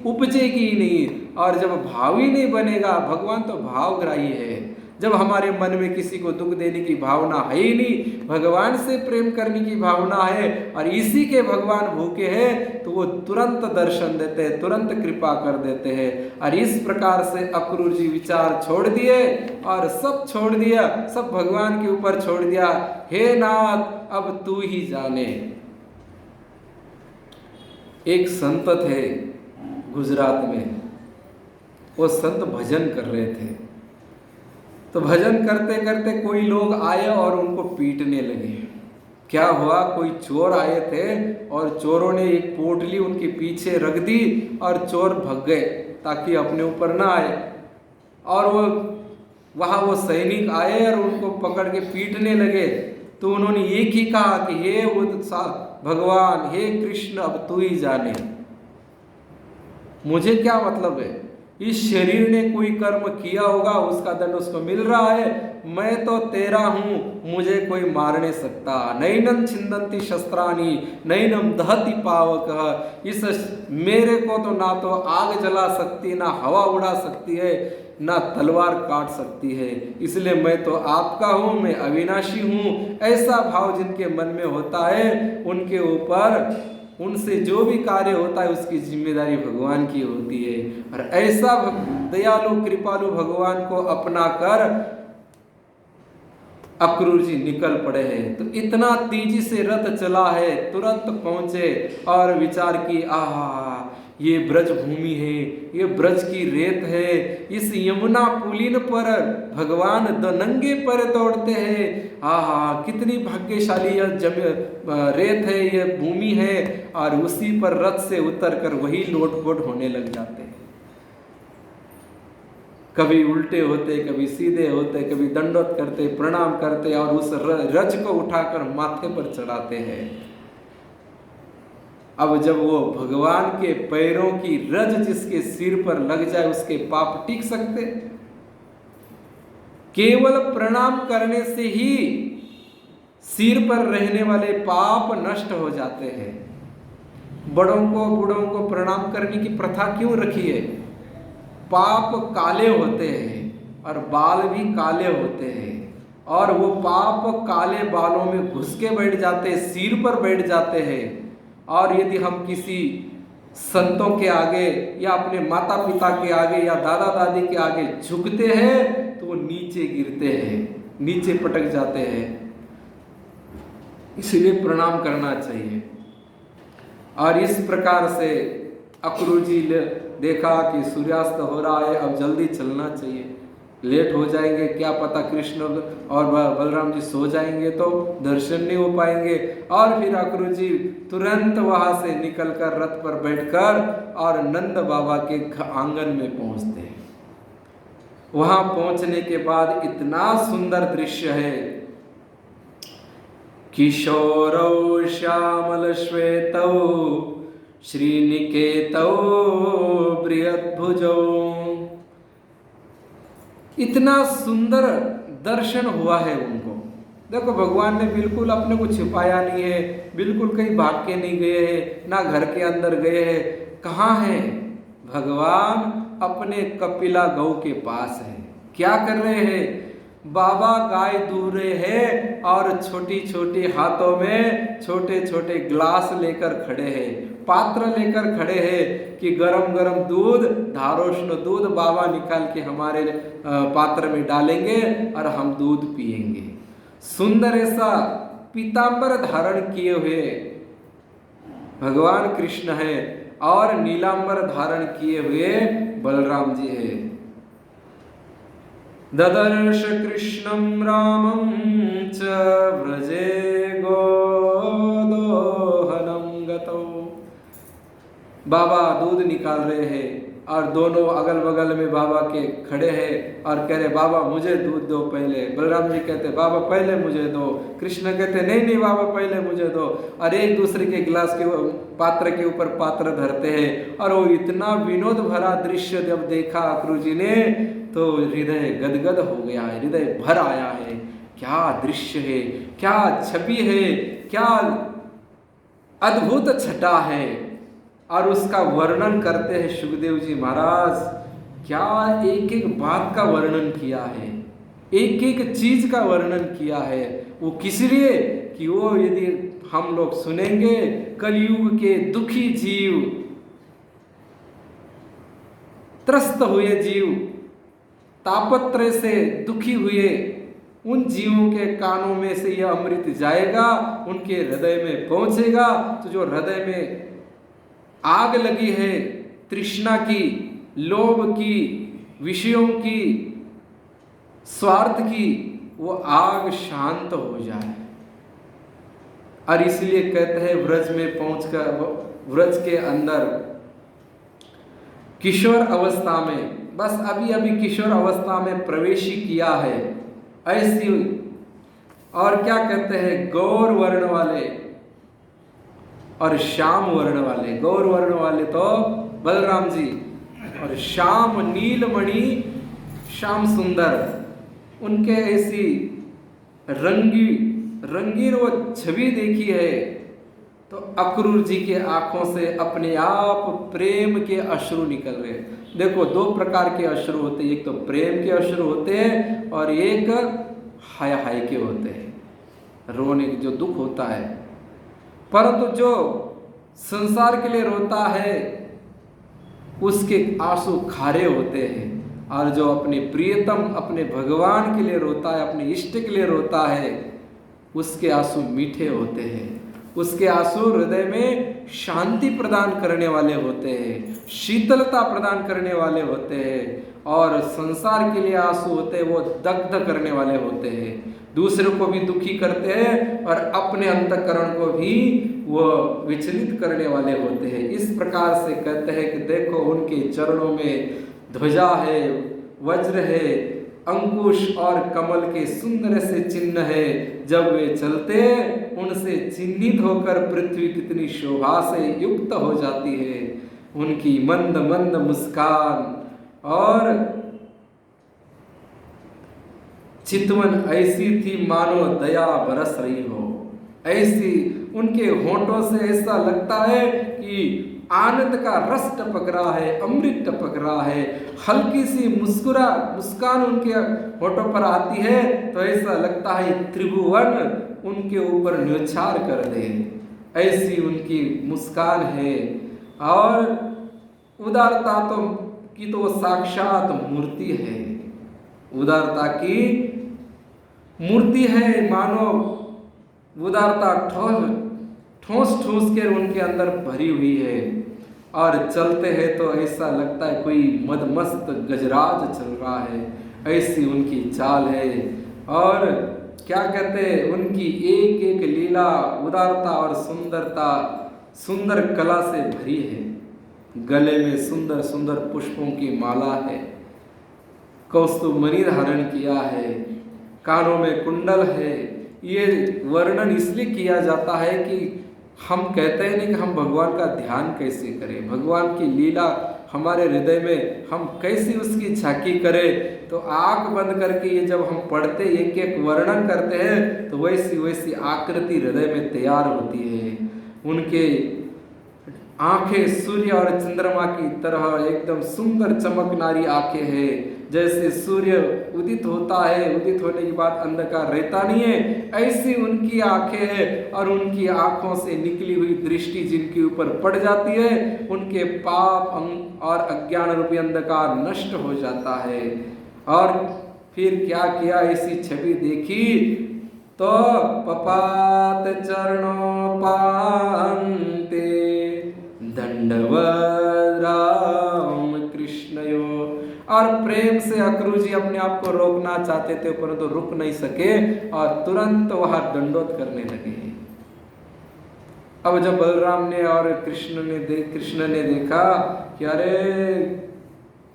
उपजेगी ही नहीं। और जब भाव ही नहीं बनेगा, भगवान तो भावग्राही है, जब हमारे मन में किसी को दुख देने की भावना है ही नहीं, भगवान से प्रेम करने की भावना है और इसी के भगवान भूखे हैं, तो वो तुरंत दर्शन देते हैं, तुरंत कृपा कर देते हैं। और इस प्रकार से अक्रूर जी विचार छोड़ दिए और सब छोड़ दिया, सब भगवान के ऊपर छोड़ दिया। हे नाथ अब तू ही जाने। एक संत थे गुजरात में, वो संत भजन कर रहे थे। तो भजन करते करते कोई लोग आए और उनको पीटने लगे। क्या हुआ, कोई चोर आए थे और चोरों ने एक पोटली उनके पीछे रख दी और चोर भाग गए। ताकि अपने ऊपर ना आए। और वहाँ वो सैनिक आए और उनको पकड़ के पीटने लगे, तो उन्होंने एक ही कहा कि हे भगवान, हे कृष्ण, अब तू ही जाने, मुझे क्या मतलब है। इस शरीर ने कोई कर्म किया होगा, उसका दंड उसको मिल रहा है, मैं तो तेरा हूं, मुझे कोई मार नहीं सकता। नैनं छिन्दन्ति शस्त्राणि नैनं दहति पावकः। इस मेरे को तो ना तो आग जला सकती, ना हवा उड़ा सकती है, ना तलवार काट सकती है। इसलिए मैं तो आपका हूँ, मैं अविनाशी हूँ। ऐसा भाव जिनके मन में होता है, उनके ऊपर उनसे जो भी कार्य होता है उसकी जिम्मेदारी भगवान की होती है। और ऐसा दयालु कृपालु भगवान को अपना कर अक्रूर जी निकल पड़े हैं। तो इतना तेजी से रथ चला है, तुरंत पहुंचे और विचार की, आहा, ये ब्रज भूमि है, ये ब्रज की रेत है, इस यमुना पुलिन पर भगवान नंगे पर दौड़ते हैं। आहा, कितनी भाग्यशाली यह रेत है, यह भूमि है। और उसी पर रथ से उतर कर वही लोटपोट होने लग जाते हैं। कभी उल्टे होते, कभी सीधे होते, कभी दंडवत करते, प्रणाम करते और उस रज को उठाकर माथे पर चढ़ाते हैं। अब जब वो भगवान के पैरों की रज जिसके सिर पर लग जाए, उसके पाप टिक सकते? केवल प्रणाम करने से ही सिर पर रहने वाले पाप नष्ट हो जाते हैं। बड़ों को बूढ़ों को प्रणाम करने की प्रथा क्यों रखी है? पाप काले होते हैं और बाल भी काले होते हैं, और वो पाप काले बालों में घुस के बैठ जाते हैं, सिर पर बैठ जाते हैं। और यदि हम किसी संतों के आगे या अपने माता पिता के आगे या दादा दादी के आगे झुकते हैं, तो वो नीचे गिरते हैं, नीचे पटक जाते हैं। इसलिए प्रणाम करना चाहिए। और इस प्रकार से अक्रूर जी ने देखा कि सूर्यास्त हो रहा है, अब जल्दी चलना चाहिए, लेट हो जाएंगे, क्या पता कृष्ण और बलराम जी सो जाएंगे तो दर्शन नहीं हो पाएंगे। और फिर अक्रूर जी तुरंत वहां से निकलकर रथ पर बैठकर और नंद बाबा के आंगन में पहुंचते हैं। वहां पहुंचने के बाद इतना सुंदर दृश्य है, किशोरौ श्यामल श्वेतौ श्रीनिकेतौ बृहद्भुजौ। इतना सुंदर दर्शन हुआ है उनको। देखो, भगवान ने बिल्कुल अपने को छिपाया नहीं है, बिल्कुल कहीं भाग के नहीं गए हैं, ना घर के अंदर गए हैं। कहाँ है भगवान? अपने कपिला गौ के पास है। क्या कर रहे हैं? बाबा गाय दूह रहे हैं और छोटी छोटी हाथों में छोटे छोटे ग्लास लेकर खड़े हैं, पात्र लेकर खड़े हैं कि गरम गरम दूध, धारोष्ण दूध बाबा निकाल के हमारे पात्र में डालेंगे और हम दूध पिएंगे। सुंदर ऐसा पीतांबर धारण किए हुए भगवान कृष्ण है और नीलांबर धारण किए हुए बलराम जी है। ददर्श कृष्णं रामं च व्रजे गोदोहनं गतौ। बाबा दूध निकाल रहे हैं और दोनों अगल बगल में बाबा के खड़े हैं और कह रहे, बाबा मुझे दूध दो पहले। बलराम जी कहते, बाबा पहले मुझे दो। कृष्ण कहते, नहीं नहीं बाबा पहले मुझे दो। और एक दूसरे के गिलास के पात्र के ऊपर पात्र धरते हैं। और वो इतना विनोद भरा दृश्य जब देखा अक्रूर जी ने, तो हृदय गदगद हो गया है, हृदय भर आया है। क्या दृश्य है, क्या छवि है, क्या अद्भुत छटा है। और उसका वर्णन करते हैं सुखदेव जी महाराज। क्या एक एक बात का वर्णन किया है, एक एक चीज का वर्णन किया है। वो किस लिए? कि वो यदि हम लोग सुनेंगे, कलयुग के दुखी जीव, त्रस्त हुए जीव, तापत्रय से दुखी हुए उन जीवों के कानों में से यह अमृत जाएगा, उनके हृदय में पहुंचेगा। तो जो हृदय में आग लगी है तृष्णा की, लोभ की, विषयों की, स्वार्थ की, वो आग शांत हो जाए। और इसलिए कहते हैं व्रज में पहुंचकर, व्रज के अंदर किशोर अवस्था में, बस अभी अभी किशोर अवस्था में प्रवेश ही किया है, ऐसी, और क्या कहते हैं, गौर वर्ण वाले और श्याम वर्ण वाले। गौर वर्ण वाले तो बलराम जी, और श्याम नीलमणि, श्याम सुंदर, उनके ऐसी रंगीन वो छवि देखी है तो अक्रूर जी के आंखों से अपने आप प्रेम के अश्रु निकल रहे। देखो, दो प्रकार के अश्रु होते हैं, एक तो प्रेम के अश्रु होते हैं और एक हाय हाय के होते हैं, रोने के, जो दुख होता है। परंतु जो संसार के लिए रोता है उसके आंसू खारे होते हैं, और जो अपने प्रियतम, अपने भगवान के लिए रोता है, अपने इष्ट के लिए रोता है, उसके आंसू मीठे होते हैं। उसके आंसू हृदय में शांति प्रदान करने वाले होते हैं, शीतलता प्रदान करने वाले होते हैं, और संसार के लिए आंसू होते हैं वो दग्ध करने वाले होते हैं, दूसरों को भी दुखी करते हैं और अपने अंतःकरण को भी वो विचलित करने वाले होते हैं। इस प्रकार से कहते हैं कि देखो, उनके चरणों में ध्वजा है, वज्र है, अंकुश और कमल के सुंदर से चिन्ह है। जब वे चलते, उनसे चिन्हित होकर पृथ्वी कितनी शोभा से युक्त हो जाती है। उनकी मंद मंद मुस्कान और चितवन ऐसी थी मानो दया बरस रही हो। ऐसी उनके होठों से ऐसा लगता है कि आनंद का रस टपक रहा है, अमृत टपक रहा है। हल्की सी मुस्कान उनके होठों पर आती है तो ऐसा लगता है त्रिभुवन उनके ऊपर न्योछावर कर दे, ऐसी उनकी मुस्कान है। और उदारता की तो साक्षात मूर्ति है, उदारता की मूर्ति है। मानो उदारता ठोस के उनके अंदर भरी हुई है, और चलते हैं तो ऐसा लगता है कोई मदमस्त गजराज चल रहा है, ऐसी उनकी चाल है। और क्या कहते हैं, उनकी एक एक लीला उदारता और सुंदरता, सुंदर कला से भरी है। गले में सुंदर सुंदर पुष्पों की माला है, कौस्तुभमणि धारण किया है, कानों में कुंडल है। ये वर्णन इसलिए किया जाता है कि हम कहते हैं नहीं कि हम भगवान का ध्यान कैसे करें, भगवान की लीला हमारे हृदय में हम कैसे उसकी झांकी करें। तो आंख बंद करके ये जब हम पढ़ते, एक एक वर्णन करते हैं, तो वैसी वैसी आकृति हृदय में तैयार होती है। उनके आंखें सूर्य और चंद्रमा की तरह एकदम सुंदर चमकनारी आंखें हैं। जैसे सूर्य उदित होता है, उदित होने के बाद अंधकार रहता नहीं है, ऐसी उनकी आंखें हैं। और उनकी आंखों से निकली हुई दृष्टि जिनके ऊपर पड़ जाती है, उनके पाप और अज्ञान रूपी अंधकार नष्ट हो जाता है। और फिर क्या किया, ऐसी छवि देखी तो पपात चरणों पांते दंडवत राम कृष्णयो। और प्रेम से अक्रूर जी अपने आप को रोकना चाहते थे, परंतु रुक नहीं सके और तुरंत वहां दंडोत करने लगे। अब जब बलराम ने और कृष्ण ने देखा कि अरे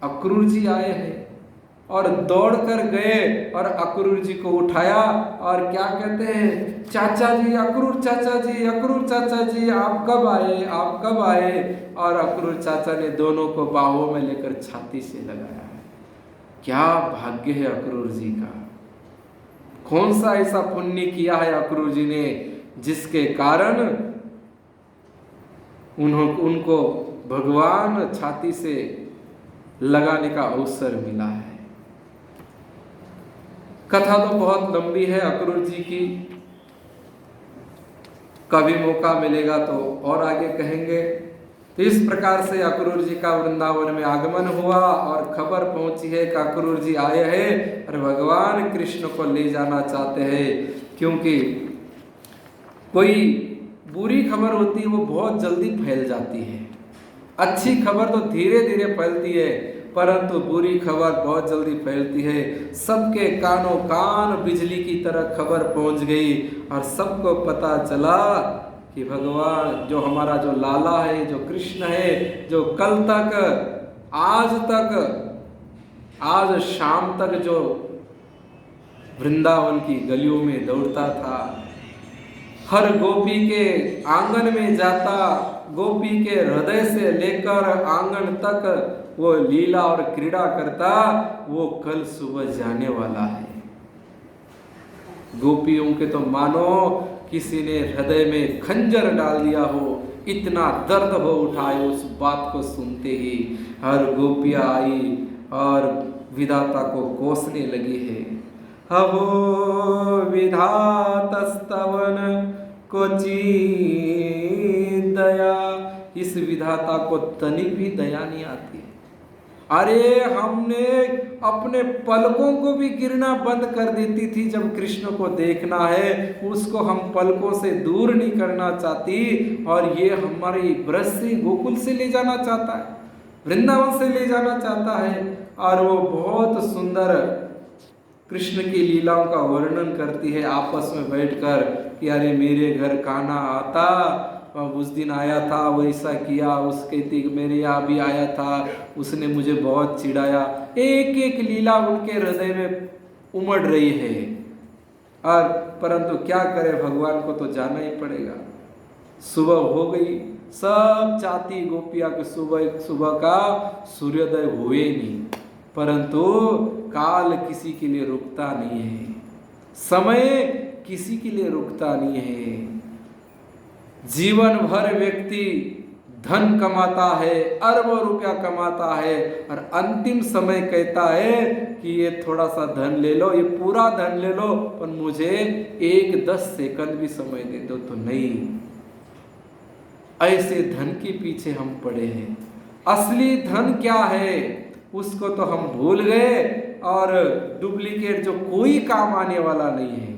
अक्रूर जी आए हैं, और दौड़ कर गए और अक्रूर जी को उठाया और क्या कहते हैं, चाचा जी, अक्रूर चाचा जी, अक्रूर चाचा जी, आप कब आए, आप कब आए। और अक्रूर चाचा ने दोनों को बाहों में लेकर छाती से लगाया। क्या भाग्य है अक्रूर जी का, कौन सा ऐसा पुण्य किया है अक्रूर जी ने जिसके कारण उनको भगवान छाती से लगाने का अवसर मिला है। कथा तो बहुत लंबी है अक्रूर जी की, कभी मौका मिलेगा तो और आगे कहेंगे। तो इस प्रकार से अक्रूर जी का वृंदावन में आगमन हुआ और खबर पहुंची है कि अक्रूर जी आए हैं और भगवान कृष्ण को ले जाना चाहते हैं। क्योंकि कोई बुरी खबर होती है वो बहुत जल्दी फैल जाती है, अच्छी खबर तो धीरे धीरे फैलती है, परंतु बुरी खबर बहुत जल्दी फैलती है। सबके कानों कान बिजली की तरह खबर पहुंच गई और सबको पता चला कि भगवान जो हमारा जो लाला है, जो कृष्ण है, जो कल तक आज शाम तक जो वृंदावन की गलियों में दौड़ता था, हर गोपी के आंगन में जाता, गोपी के हृदय से लेकर आंगन तक वो लीला और क्रीड़ा करता, वो कल सुबह जाने वाला है। गोपियों के तो मानो किसी ने हृदय में खंजर डाल दिया हो, इतना दर्द हो उठाए उस बात को सुनते ही। हर गोपियां आई और विधाता को कोसने लगी है। अहो विधातस्तवन कोची दया, इस विधाता को तनिक भी दया नहीं आती। अरे हमने अपने पलकों को भी गिरना बंद कर देती थी जब कृष्ण को देखना है, उसको हम पलकों से दूर नहीं करना चाहती, और ये हमारी ब्रज से गोकुल से ले जाना चाहता है, वृंदावन से ले जाना चाहता है। और वो बहुत सुंदर कृष्ण की लीलाओं का वर्णन करती है आपस में बैठकर कि अरे मेरे घर कान्हा आता, उस दिन आया था, वैसा किया, उसके तीक मेरे यहाँ भी आया था, उसने मुझे बहुत चिढ़ाया। एक एक लीला उनके हृदय में उमड़ रही है। और परंतु क्या करे, भगवान को तो जाना ही पड़ेगा। सुबह हो गई, सब चाहती गोपिया के सुबह का सूर्योदय हुए नहीं, परंतु काल किसी के लिए रुकता नहीं है, समय किसी के लिए रुकता नहीं है। जीवन भर व्यक्ति धन कमाता है, अरबों रुपया कमाता है, और अंतिम समय कहता है कि ये थोड़ा सा धन ले लो, ये पूरा धन ले लो, पर मुझे 1-10 सेकंड भी समय दे दो तो नहीं। ऐसे धन के पीछे हम पड़े हैं। असली धन क्या है उसको तो हम भूल गए, और डुप्लीकेट जो कोई काम आने वाला नहीं है,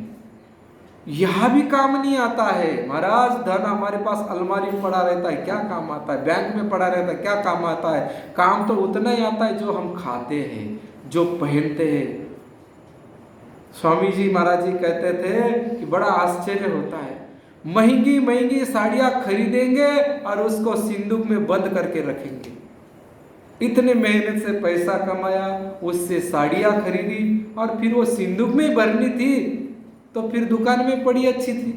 यह भी काम नहीं आता है। महाराज धन हमारे पास अलमारी में पड़ा रहता है, क्या काम आता है? बैंक में पड़ा रहता है, क्या काम आता है? काम तो उतना ही आता है जो हम खाते हैं, जो पहनते हैं। स्वामी जी महाराज जी कहते थे कि बड़ा आश्चर्य होता है, महंगी महंगी साड़ियाँ खरीदेंगे और उसको सिंदूक में बंद करके रखेंगे। इतने मेहनत से पैसा कमाया, उससे साड़ियाँ खरीदी, और फिर वो सिंदूक में भरनी थी तो फिर दुकान में पड़ी अच्छी थी।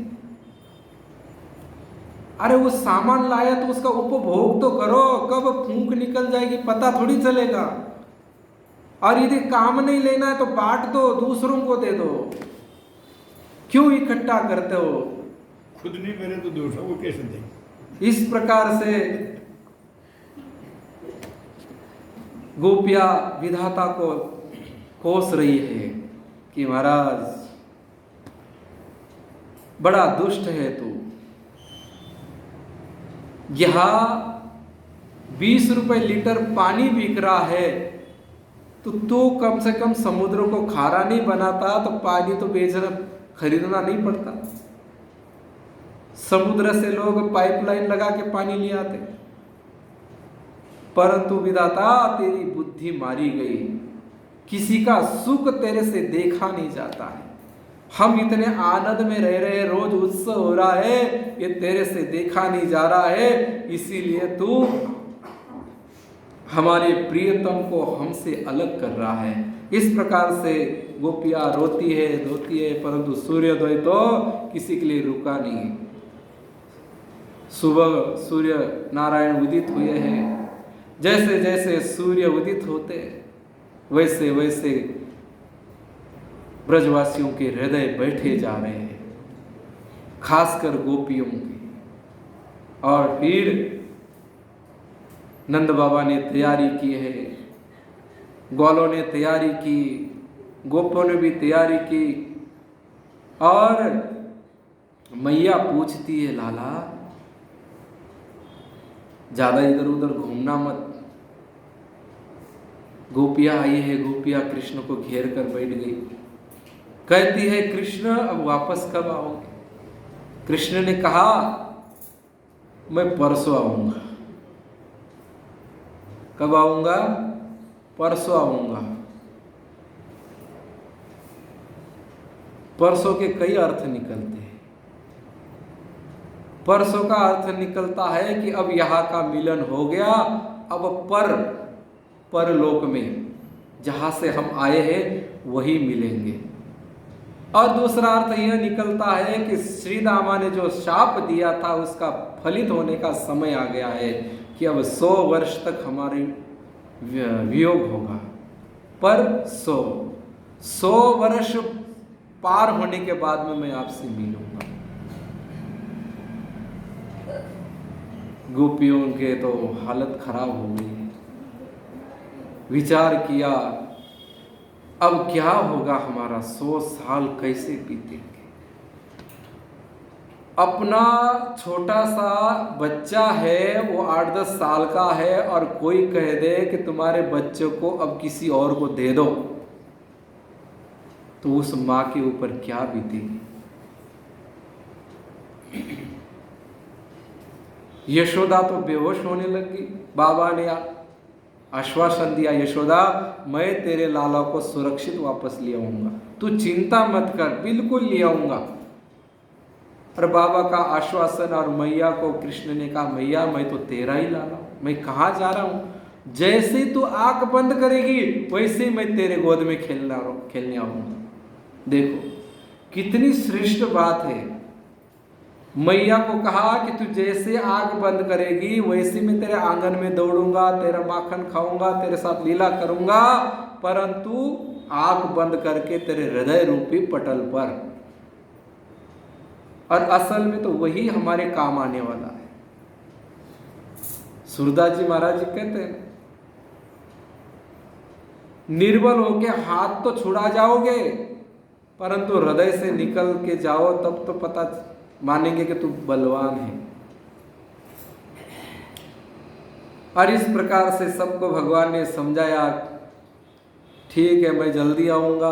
अरे वो सामान लाया तो उसका उपभोग तो करो, कब फूंक निकल जाएगी पता थोड़ी चलेगा। और यदि काम नहीं लेना है तो बांट दो, दूसरों को दे दो, क्यों इकट्ठा करते हो? खुद नहीं मेरे तो दूसरों को कैसे दें? इस प्रकार से गोपिया विधाता को कोस रही है कि महाराज बड़ा दुष्ट है तू, यहाँ 20 रुपए लीटर पानी बिक रहा है, तो तू कम से कम समुद्र को खारा नहीं बनाता तो पानी तो बेचना खरीदना नहीं पड़ता। समुद्र से लोग पाइपलाइन लगा के पानी ले आते, परंतु विधाता तेरी बुद्धि मारी गई, किसी का सुख तेरे से देखा नहीं जाता है। हम इतने आनंद में रह रहे, रोज उत्सव हो रहा है, ये तेरे से देखा नहीं जा रहा है, इसीलिए तू हमारे प्रियतम को हमसे अलग कर रहा है। इस प्रकार से गोपिया रोती है, धोती है, परंतु सूर्योदय तो किसी के लिए रुका नहीं। सुबह सूर्य नारायण उदित हुए हैं, जैसे जैसे सूर्य उदित होते वैसे वैसे ब्रजवासियों के हृदय बैठे जा रहे हैं, खासकर गोपियों के। और फिर नंद बाबा ने तैयारी की है, ग्वालों ने तैयारी की, गोपों ने भी तैयारी की, और मैया पूछती है लाला ज्यादा इधर उधर घूमना मत। गोपियां आई है, गोपियां कृष्ण को घेर कर बैठ गई, कहती है कृष्ण अब वापस कब आओगे? कृष्ण ने कहा मैं परसों आऊंगा। कब आऊंगा? परसों आऊंगा। परसों के कई अर्थ निकलते हैं। परसों का अर्थ निकलता है कि अब यहाँ का मिलन हो गया, अब पर परलोक में, जहाँ से हम आए हैं वही मिलेंगे। और दूसरा अर्थ यह निकलता है कि श्री दामा ने जो शाप दिया था उसका फलित होने का समय आ गया है कि अब 100 वर्ष तक हमारे वियोग होगा। पर 100 वर्ष पार होने के बाद में मैं आपसे मिलूंगा। गोपियों के तो हालत खराब हो गई। विचार किया अब क्या होगा, हमारा 100 साल कैसे बीतेंगे। अपना छोटा सा बच्चा है, वो 8-10 साल का है, और कोई कह दे कि तुम्हारे बच्चे को अब किसी और को दे दो, तो उस माँ के ऊपर क्या बीतेगी। यशोदा तो बेहोश होने लगी। बाबा ने आश्वासन दिया, यशोदा मैं तेरे लाला को सुरक्षित वापस ले आऊंगा, तू चिंता मत कर, बिल्कुल ले आऊंगा। और बाबा का आश्वासन, और मैया को कृष्ण ने कहा मैया मैं तो तेरा ही लाला हूं, मैं कहाँ जा रहा हूं, जैसे तू आंख बंद करेगी वैसे ही मैं तेरे गोद में खेलने आऊंगा। देखो कितनी श्रेष्ठ बात है। मैया को कहा कि तू जैसे आंख बंद करेगी वैसे मैं तेरे आंगन में दौड़ूंगा, तेरा माखन खाऊंगा, तेरे साथ लीला करूंगा, परंतु आंख बंद करके तेरे हृदय रूपी पटल पर। और असल में तो वही हमारे काम आने वाला है। सूरदास जी महाराज जी कहते हैं निर्बल होके हाथ तो छुड़ा जाओगे, परंतु हृदय से निकल के जाओ तब तो पता मानेंगे कि तू बलवान है। और इस प्रकार से सबको भगवान ने समझाया, ठीक है मैं जल्दी आऊंगा,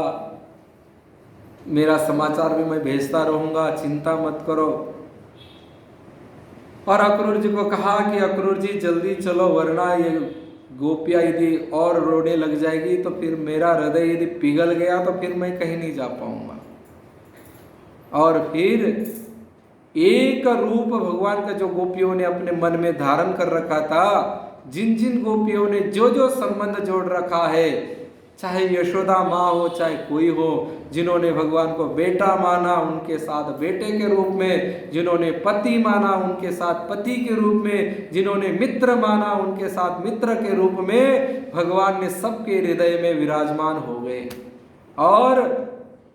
मेरा समाचार भी मैं भेजता रहूंगा, चिंता मत करो। और अक्रूर जी को कहा कि अक्रूर जी जल्दी चलो, वरना ये गोपियां यदि और रोने लग जाएगी तो फिर मेरा हृदय यदि पिघल गया तो फिर मैं कहीं नहीं जा पाऊंगा। और फिर एक रूप भगवान का जो गोपियों ने अपने मन में धारण कर रखा था, जिन जिन गोपियों ने जो जो संबंध जोड़ रखा है, चाहे यशोदा माँ हो चाहे कोई हो, जिन्होंने भगवान को बेटा माना उनके साथ बेटे के रूप में, जिन्होंने पति माना उनके साथ पति के रूप में, जिन्होंने मित्र माना उनके साथ मित्र के रूप में, भगवान ने सबके हृदय में विराजमान हो गए। और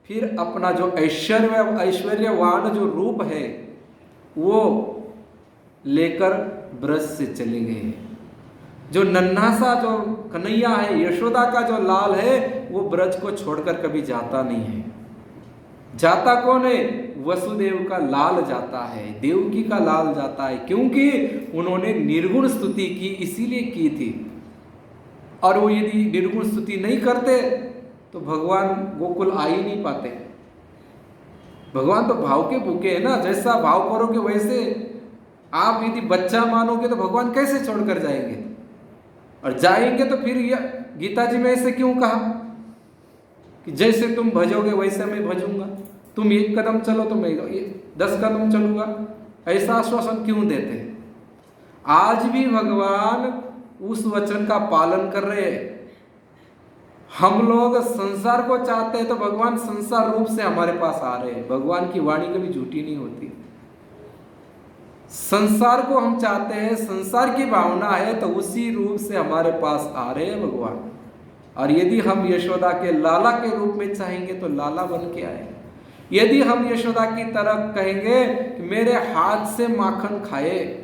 फिर अपना जो ऐश्वर्यवान जो रूप है वो लेकर ब्रज से चले गए। जो नन्हा सा जो कन्हैया है, यशोदा का जो लाल है, वो ब्रज को छोड़कर कभी जाता नहीं है। जाता कौन है? वसुदेव का लाल जाता है, देवकी का लाल जाता है, क्योंकि उन्होंने निर्गुण स्तुति की, इसीलिए की थी। और वो यदि निर्गुण स्तुति नहीं करते तो भगवान गोकुल आ ही नहीं पाते। भगवान तो भाव के भूखे है ना, जैसा भाव करोगे वैसे। आप यदि बच्चा मानोगे तो भगवान कैसे छोड़कर जाएंगे? और जाएंगे तो फिर यह गीता जी में ऐसे क्यों कहा कि जैसे तुम भजोगे वैसे मैं भजूंगा, तुम 1 कदम चलो तो मैं 10 कदम चलूंगा, ऐसा आश्वासन क्यों देते? आज भी भगवान उस वचन का पालन कर रहे हैं। हम लोग संसार को चाहते हैं तो भगवान संसार रूप से हमारे पास आ रहे हैं। भगवान की वाणी कभी झूठी नहीं होती। संसार को हम चाहते हैं, संसार की भावना है, तो उसी रूप से हमारे पास आ रहे हैं भगवान। और यदि हम यशोदा के लाला के रूप में चाहेंगे तो लाला बन के आए। यदि हम यशोदा की तरह कहेंगे कि मेरे हाथ से माखन खाए,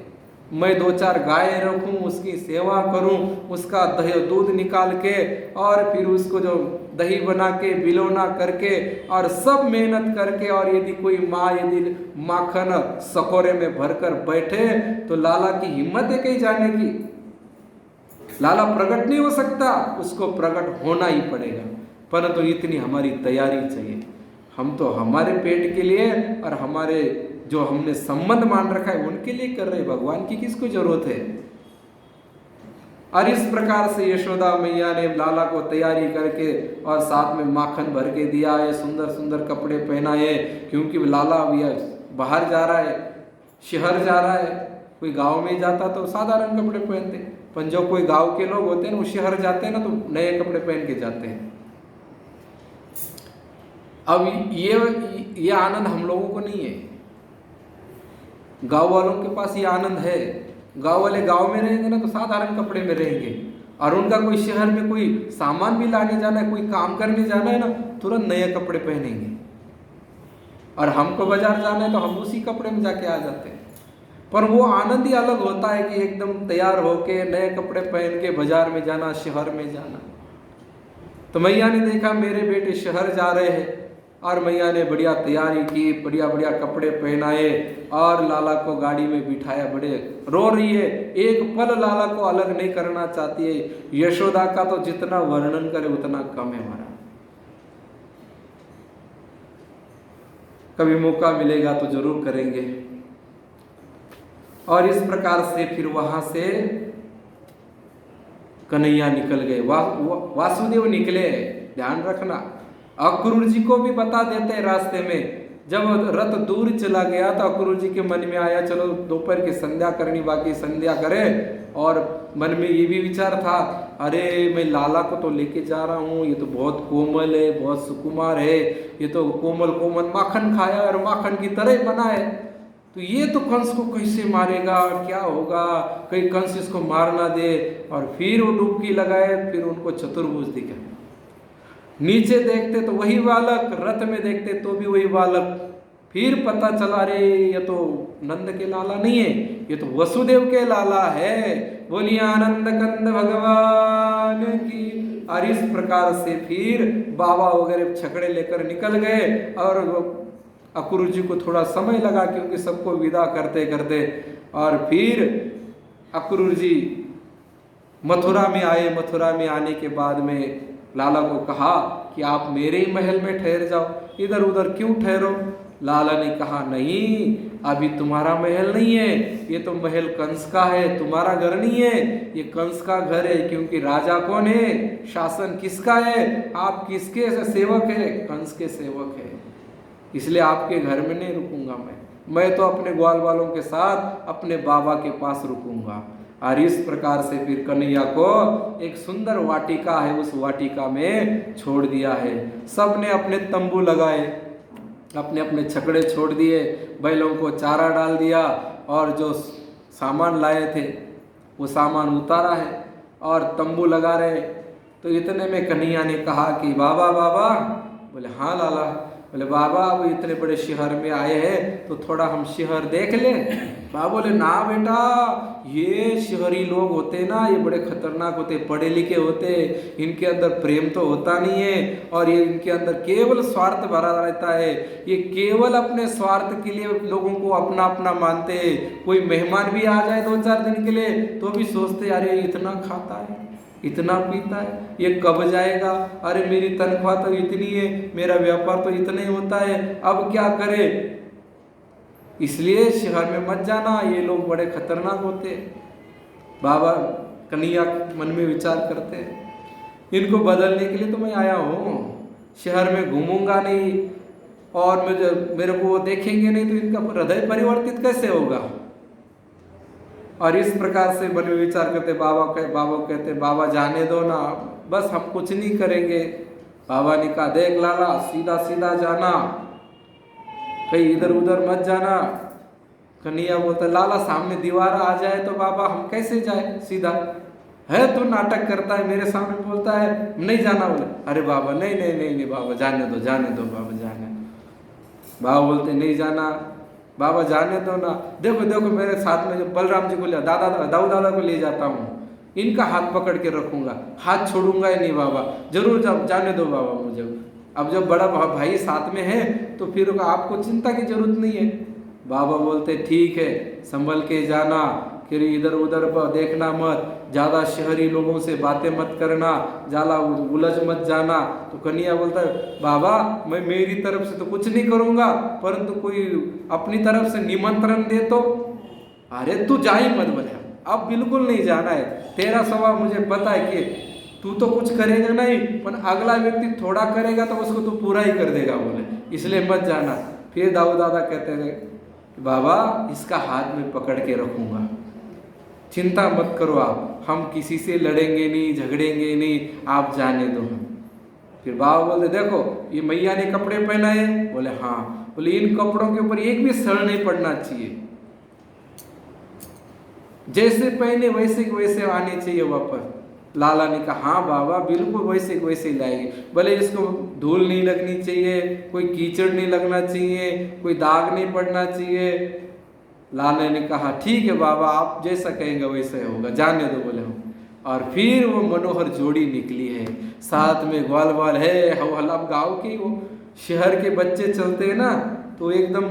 मैं 2-4 गाय रखूं, उसकी सेवा करूं, उसका दही दूध निकाल के और फिर उसको जो दही बना के बिलोना करके और सब मेहनत करके, और यदि कोई माँ यदि माखन सकोरे में भरकर बैठे तो लाला की हिम्मत है कहीं जाने की? लाला प्रकट नहीं हो सकता, उसको प्रकट होना ही पड़ेगा। परंतु इतनी हमारी तैयारी चाहिए। हम तो हमारे पेट के लिए और हमारे जो हमने संबंध मान रखा है उनके लिए कर रहे, भगवान की किसको जरूरत है? और इस प्रकार से यशोदा मैया ने लाला को तैयारी करके और साथ में माखन भर के दिया है, सुंदर सुंदर कपड़े पहनाए, क्योंकि लाला अभी बाहर जा रहा है, शहर जा रहा है। कोई गांव में जाता तो साधारण कपड़े पहनते, पर जो कोई गांव के लोग होते हैं ना, वो शहर जाते हैं ना तो नए कपड़े पहन के जाते हैं। अब ये आनंद हम लोगों को नहीं है, गांव वालों के पास ये आनंद है। गांव वाले गांव में रहेंगे ना तो साधारण कपड़े में रहेंगे, और उनका कोई शहर में कोई सामान भी लाने जाना है, कोई काम करने जाना है ना, तुरंत नए कपड़े पहनेंगे। और हमको बाजार जाना है तो हम उसी कपड़े में जाके आ जाते हैं। पर वो आनंद ही अलग होता है कि एकदम तैयार होके नए कपड़े पहन के बाजार में जाना, शहर में जाना। तो मैया ने देखा मेरे बेटे शहर जा रहे हैं, और मैया ने बढ़िया तैयारी की, बढ़िया बढ़िया कपड़े पहनाए और लाला को गाड़ी में बिठाया। बड़े रो रही है, एक पल लाला को अलग नहीं करना चाहती है। यशोदा का तो जितना वर्णन करे उतना कम है हमारा। कभी मौका मिलेगा तो जरूर करेंगे। और इस प्रकार से फिर वहां से कन्हैया निकल गए, वासुदेव निकले। ध्यान रखना, अक्रूर जी को भी बता देते हैं रास्ते में। जब रथ दूर चला गया तो अक्रूर जी के मन में आया चलो दोपहर की संध्या करनी, बाकी संध्या करे। और मन में ये भी विचार था, अरे मैं लाला को तो लेके जा रहा हूँ, ये तो बहुत कोमल है, बहुत सुकुमार है, ये तो कोमल कोमल माखन खाया और माखन की तरह बना है, तो ये तो कंस को कैसे मारेगा, क्या होगा, कहीं कंस इसको मार ना दे। और फिर वो डुबकी लगाए, फिर उनको चतुर्भुज दिखे। नीचे देखते तो वही बालक, रथ में देखते तो भी वही बालक। फिर पता चला रे ये तो नंद के लाला नहीं है, ये तो वसुदेव के लाला है। बोलिए आनंद कंद भगवान की। और इस प्रकार से फिर बाबा वगैरह छकड़े लेकर निकल गए। और अक्रूर जी को थोड़ा समय लगा क्योंकि सबको विदा करते करते। और फिर अक्रूर जी मथुरा में आए। मथुरा में आने के बाद में लाला को कहा कि आप मेरे ही महल में ठहर जाओ, इधर उधर क्यों ठहरो। लाला ने कहा नहीं, अभी तुम्हारा महल नहीं है, ये तो महल कंस का है, तुम्हारा घर नहीं है, ये कंस का घर है। क्योंकि राजा कौन है, शासन किसका है, आप किसके सेवक है, कंस के सेवक है। इसलिए आपके घर में नहीं रुकूंगा मैं तो अपने ग्वाल वालों के साथ अपने बाबा के पास रुकूंगा। और इस प्रकार से फिर कन्हैया को एक सुंदर वाटिका है, उस वाटिका में छोड़ दिया है। सब ने अपने तंबू लगाए, अपने अपने छकड़े छोड़ दिए, बैलों को चारा डाल दिया, और जो सामान लाए थे वो सामान उतारा है और तंबू लगा रहे। तो इतने में कन्हैया ने कहा कि बाबा बाबा। बोले हाँ लाला। बोले बाबा अब इतने बड़े शहर में आए हैं तो थोड़ा हम शहर देख लें। बाबा बोले ना बेटा, ये शहरी लोग होते ना, ये बड़े खतरनाक होते, पढ़े लिखे होते, इनके अंदर प्रेम तो होता नहीं है, और ये इनके अंदर केवल स्वार्थ भरा रहता है। ये केवल अपने स्वार्थ के लिए लोगों को अपना अपना मानते हैं। कोई मेहमान भी आ जाए 2-4 दिन के लिए तो भी सोचते अरे इतना खाता है, इतना पीता है, ये कब जाएगा, अरे मेरी तनख्वाह तो इतनी है, मेरा व्यापार तो इतना ही होता है, अब क्या करे। इसलिए शहर में मत जाना, ये लोग बड़े खतरनाक होते। बाबा कन्हैया मन में विचार करते, इनको बदलने के लिए तो मैं आया हूँ, शहर में घूमूंगा नहीं और मेरे को वो देखेंगे नहीं तो इनका हृदय परिवर्तित कैसे होगा। और इस प्रकार से मन में विचार करते बाबा कहते बाबा जाने दो ना, बस हम कुछ नहीं करेंगे। बाबा ने कहा देख लाला, सीधा सीधा जाना, कहीं इधर उधर मत जाना। कन्हैया बोलता लाला सामने दीवार आ जाए तो बाबा हम कैसे जाए, सीधा है तो नाटक करता है, मेरे सामने बोलता है नहीं जाना। बोले अरे बाबा नहीं नहीं नहीं नहीं बाबा जाने दो बाबा जाने। बाबा बोलते नहीं जाना, बाबा जाने दो ना। देखो देखो मेरे साथ में जो बलराम जी को ले, दाऊ दादा को ले जाता हूँ, इनका हाथ पकड़ के रखूंगा, हाथ छोड़ूंगा ही नहीं बाबा, जरूर जाने दो बाबा मुझे। अब जब बड़ा भाई साथ में है तो फिर आपको चिंता की जरूरत नहीं है। बाबा बोलते ठीक है, संभल के जाना, फिर इधर उधर देखना मत, ज़्यादा शहरी लोगों से बातें मत करना, ज़्यादा उलझ मत जाना। तो कन्हैया बोलता है बाबा मैं मेरी तरफ से तो कुछ नहीं करूँगा, परंतु कोई अपनी तरफ से निमंत्रण दे तो। अरे तू जा ही मत। बोले अब बिल्कुल नहीं जाना है, तेरा स्वभाव मुझे पता है कि तू तो कुछ करेगा नहीं, पर अगला व्यक्ति थोड़ा करेगा तो उसको तो पूरा ही कर देगा। बोले इसलिए मत जाना। फिर दाऊ दादा कहते थे बाबा इसका हाथ में पकड़ के रखूँगा, चिंता मत करो आप, हम किसी से लड़ेंगे नहीं, झगड़ेंगे नहीं, आप जाने दो। फिर बाबा बोलते देखो ये मैया ने कपड़े पहनाए, बोले हाँ। बोले इन कपड़ों के ऊपर एक भी सड़ नहीं पड़ना चाहिए, जैसे पहने वैसे वैसे आने चाहिए वापस। लाला ने कहा हाँ बाबा बिल्कुल वैसे वैसे ही लाएंगे, भले इसको धूल नहीं लगनी चाहिए, कोई कीचड़ नहीं लगना चाहिए, कोई दाग नहीं पड़ना चाहिए। लाला ने कहा ठीक है बाबा, आप जैसा कहेंगे वैसा होगा, जाने दो बोले हम। और फिर वो मनोहर जोड़ी निकली है, साथ में ग्वाल वाल है। अब गाँव के वो शहर के बच्चे चलते हैं ना, तो एकदम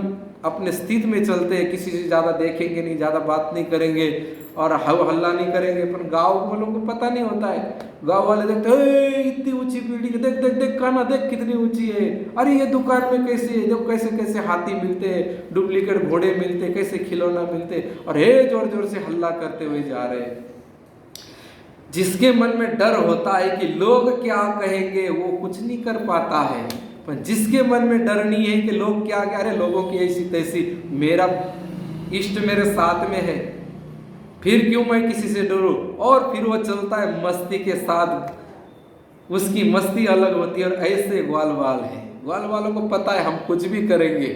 अपने स्थिति में चलते हैं, किसी से ज़्यादा देखेंगे नहीं, ज़्यादा बात नहीं करेंगे और हल्ला नहीं करेंगे। पर गाँव वालों को पता नहीं होता है, गाँव वाले देखते इतनी ऊंची बिल्डिंग, देख देख देख काना देख कितनी ऊंची है, अरे ये दुकान में कैसे है, देखो कैसे कैसे हाथी मिलते हैं, डुप्लीकेट घोड़े मिलते हैं, कैसे खिलौना मिलते, और हे जोर जोर से हल्ला करते हुए जा रहे हैं। जिसके मन में डर होता है कि लोग क्या कहेंगे, वो कुछ नहीं कर पाता है। पर जिसके मन में डर नहीं है कि लोग क्या कह रहे, लोगों की ऐसी तैसी, मेरा इष्ट मेरे साथ में है, फिर क्यों मैं किसी से डरूं। और फिर वो चलता है मस्ती के साथ, उसकी मस्ती अलग होती है। और ऐसे ग्वाल वाल है, ग्वाल वालों को पता है हम कुछ भी करेंगे,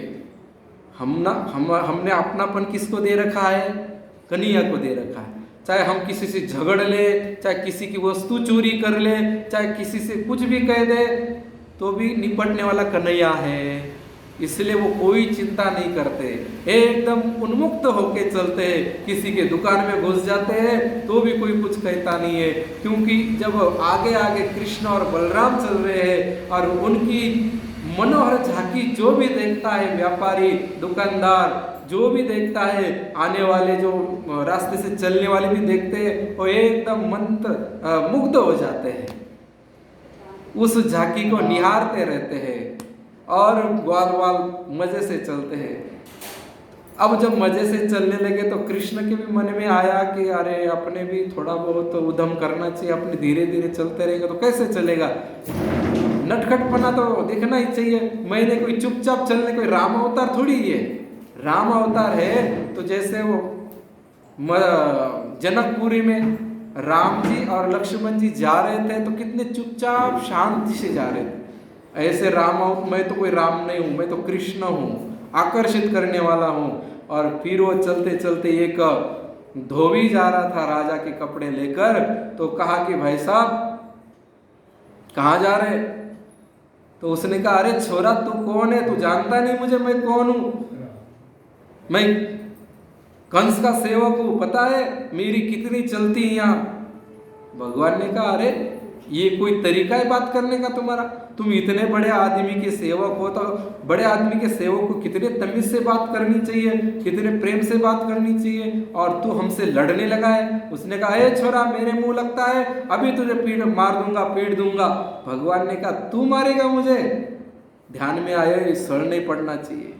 हमने अपनापन किसको दे रखा है, कन्हैया को दे रखा है। चाहे हम किसी से झगड़ ले, चाहे किसी की वस्तु चोरी कर ले, चाहे किसी से कुछ भी कह दे, तो भी निपटने वाला कन्हैया है। इसलिए वो कोई चिंता नहीं करते, एकदम उन्मुक्त होके चलते हैं। किसी के दुकान में घुस जाते हैं तो भी कोई कुछ कहता नहीं है, क्योंकि जब आगे आगे कृष्ण और बलराम चल रहे हैं और उनकी मनोहर झांकी जो भी देखता है, व्यापारी दुकानदार जो भी देखता है, आने वाले जो रास्ते से चलने वाले भी देखते हैं, वो एकदम मुग्ध हो जाते हैं, उस झांकी को निहारते रहते हैं और ग्वाल वाल मजे से चलते हैं। अब जब मजे से चलने लगे तो कृष्ण के भी मन में आया कि अरे अपने भी थोड़ा बहुत उद्यम करना चाहिए, अपने धीरे धीरे चलते रहेंगे तो कैसे चलेगा, नटखटपना तो दिखना ही चाहिए। मैंने कोई चुपचाप चलने, कोई राम अवतार थोड़ी है, राम अवतार है तो जैसे वो जनकपुरी में राम जी और लक्ष्मण जी जा रहे थे तो कितने चुपचाप शांति से जा रहे थे, ऐसे मैं तो कोई राम नहीं हूँ, मैं तो कृष्ण हूँ, आकर्षित करने वाला हूँ। और फिर वो चलते चलते एक धोबी जा रहा था राजा के कपड़े लेकर, तो कहा कि भाई साहब कहाँ जा रहे, तो उसने कहा अरे छोरा तू कौन है, तू जानता नहीं मुझे, मैं कौन हूँ, मैं कंस का सेवक हूँ, पता है मेरी कितनी चलती है यहाँ। भगवान ने कहा अरे ये कोई तरीका है बात करने का तुम्हारा, तुम इतने बड़े आदमी के सेवक हो तो बड़े आदमी के सेवक को कितने तमीज से बात करनी चाहिए, कितने प्रेम से बात करनी चाहिए, और तू हमसे लड़ने लगा है। उसने कहा ए छोरा मेरे मुंह लगता है, अभी तुझे पीड़ मार दूंगा, पीड़ दूंगा। भगवान ने कहा तू मारेगा मुझे, ध्यान में आया ये सड़ नहीं पड़ना चाहिए,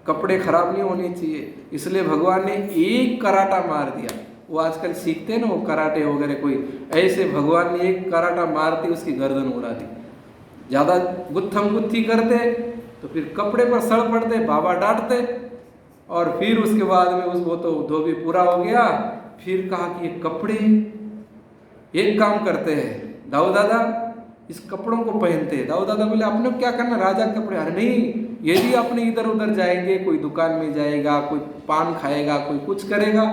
कपड़े खराब नहीं होने चाहिए। इसलिए भगवान ने एक कराटा मार दिया। वो आजकल सीखते हैं ना वो कराटे वगैरह, कोई ऐसे भगवान ने एक कराटा मारते उसकी गर्दन उड़ा दी। ज़्यादा गुत्थम गुत्थी करते तो फिर कपड़े पर सड़ पड़ते, बाबा डांटते, और फिर उसके बाद में वो तो धोबी पूरा हो गया। फिर कहा कि ये कपड़े, एक काम करते हैं दाऊ दादा, इस कपड़ों को पहनते हैं। दाऊ दादा बोले आपने क्या करना, राजा के कपड़े, अरे नहीं, यदि अपने इधर उधर जाएंगे, कोई दुकान में जाएगा, कोई पान खाएगा, कोई कुछ करेगा,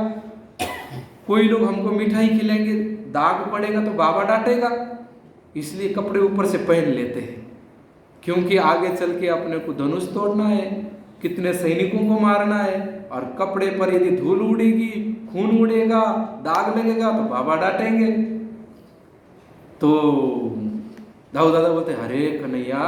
कोई लोग हमको मिठाई खिलाएंगे, दाग पड़ेगा तो बाबा डांटेगा, इसलिए कपड़े ऊपर से पहन लेते हैं, क्योंकि आगे चल के अपने को धनुष तोड़ना है, कितने सैनिकों को मारना है, और कपड़े पर यदि धूल उड़ेगी, खून उड़ेगा, दाग लगेगा तो बाबा डांटेंगे। तो दाऊ दादा बोलते अरे कन्हैया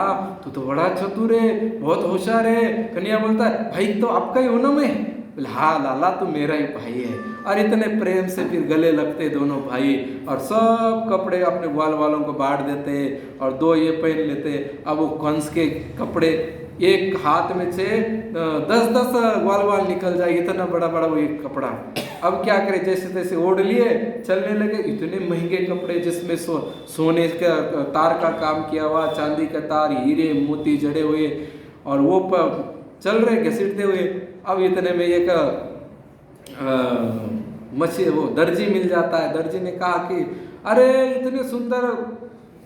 तू तो बड़ा चतुर है, बहुत होशियार है। कन्हैया बोलता है भाई तो आपका ही हो ना मैं, बोले हाँ लाला तू मेरा ही भाई है। और इतने प्रेम से फिर गले लगते दोनों भाई, और सब कपड़े अपने ग्वाल वालों को बांट देते, और दो ये पहन लेते। अब वो कंस के कपड़े एक हाथ में से 10-10 ग्वाल वाल निकल जाए, इतना बड़ा बड़ा वो एक कपड़ा। अब क्या करे, जैसे तैसे ओढ़ लिए चलने लगे। इतने महंगे कपड़े जिसमें सोने का तार का काम किया हुआ, चांदी का तार, हीरे मोती जड़े हुए, और वो चल रहे घसीटते हुए। अब इतने में एक वो दर्जी मिल जाता है। दर्जी ने कहा कि अरे इतने सुंदर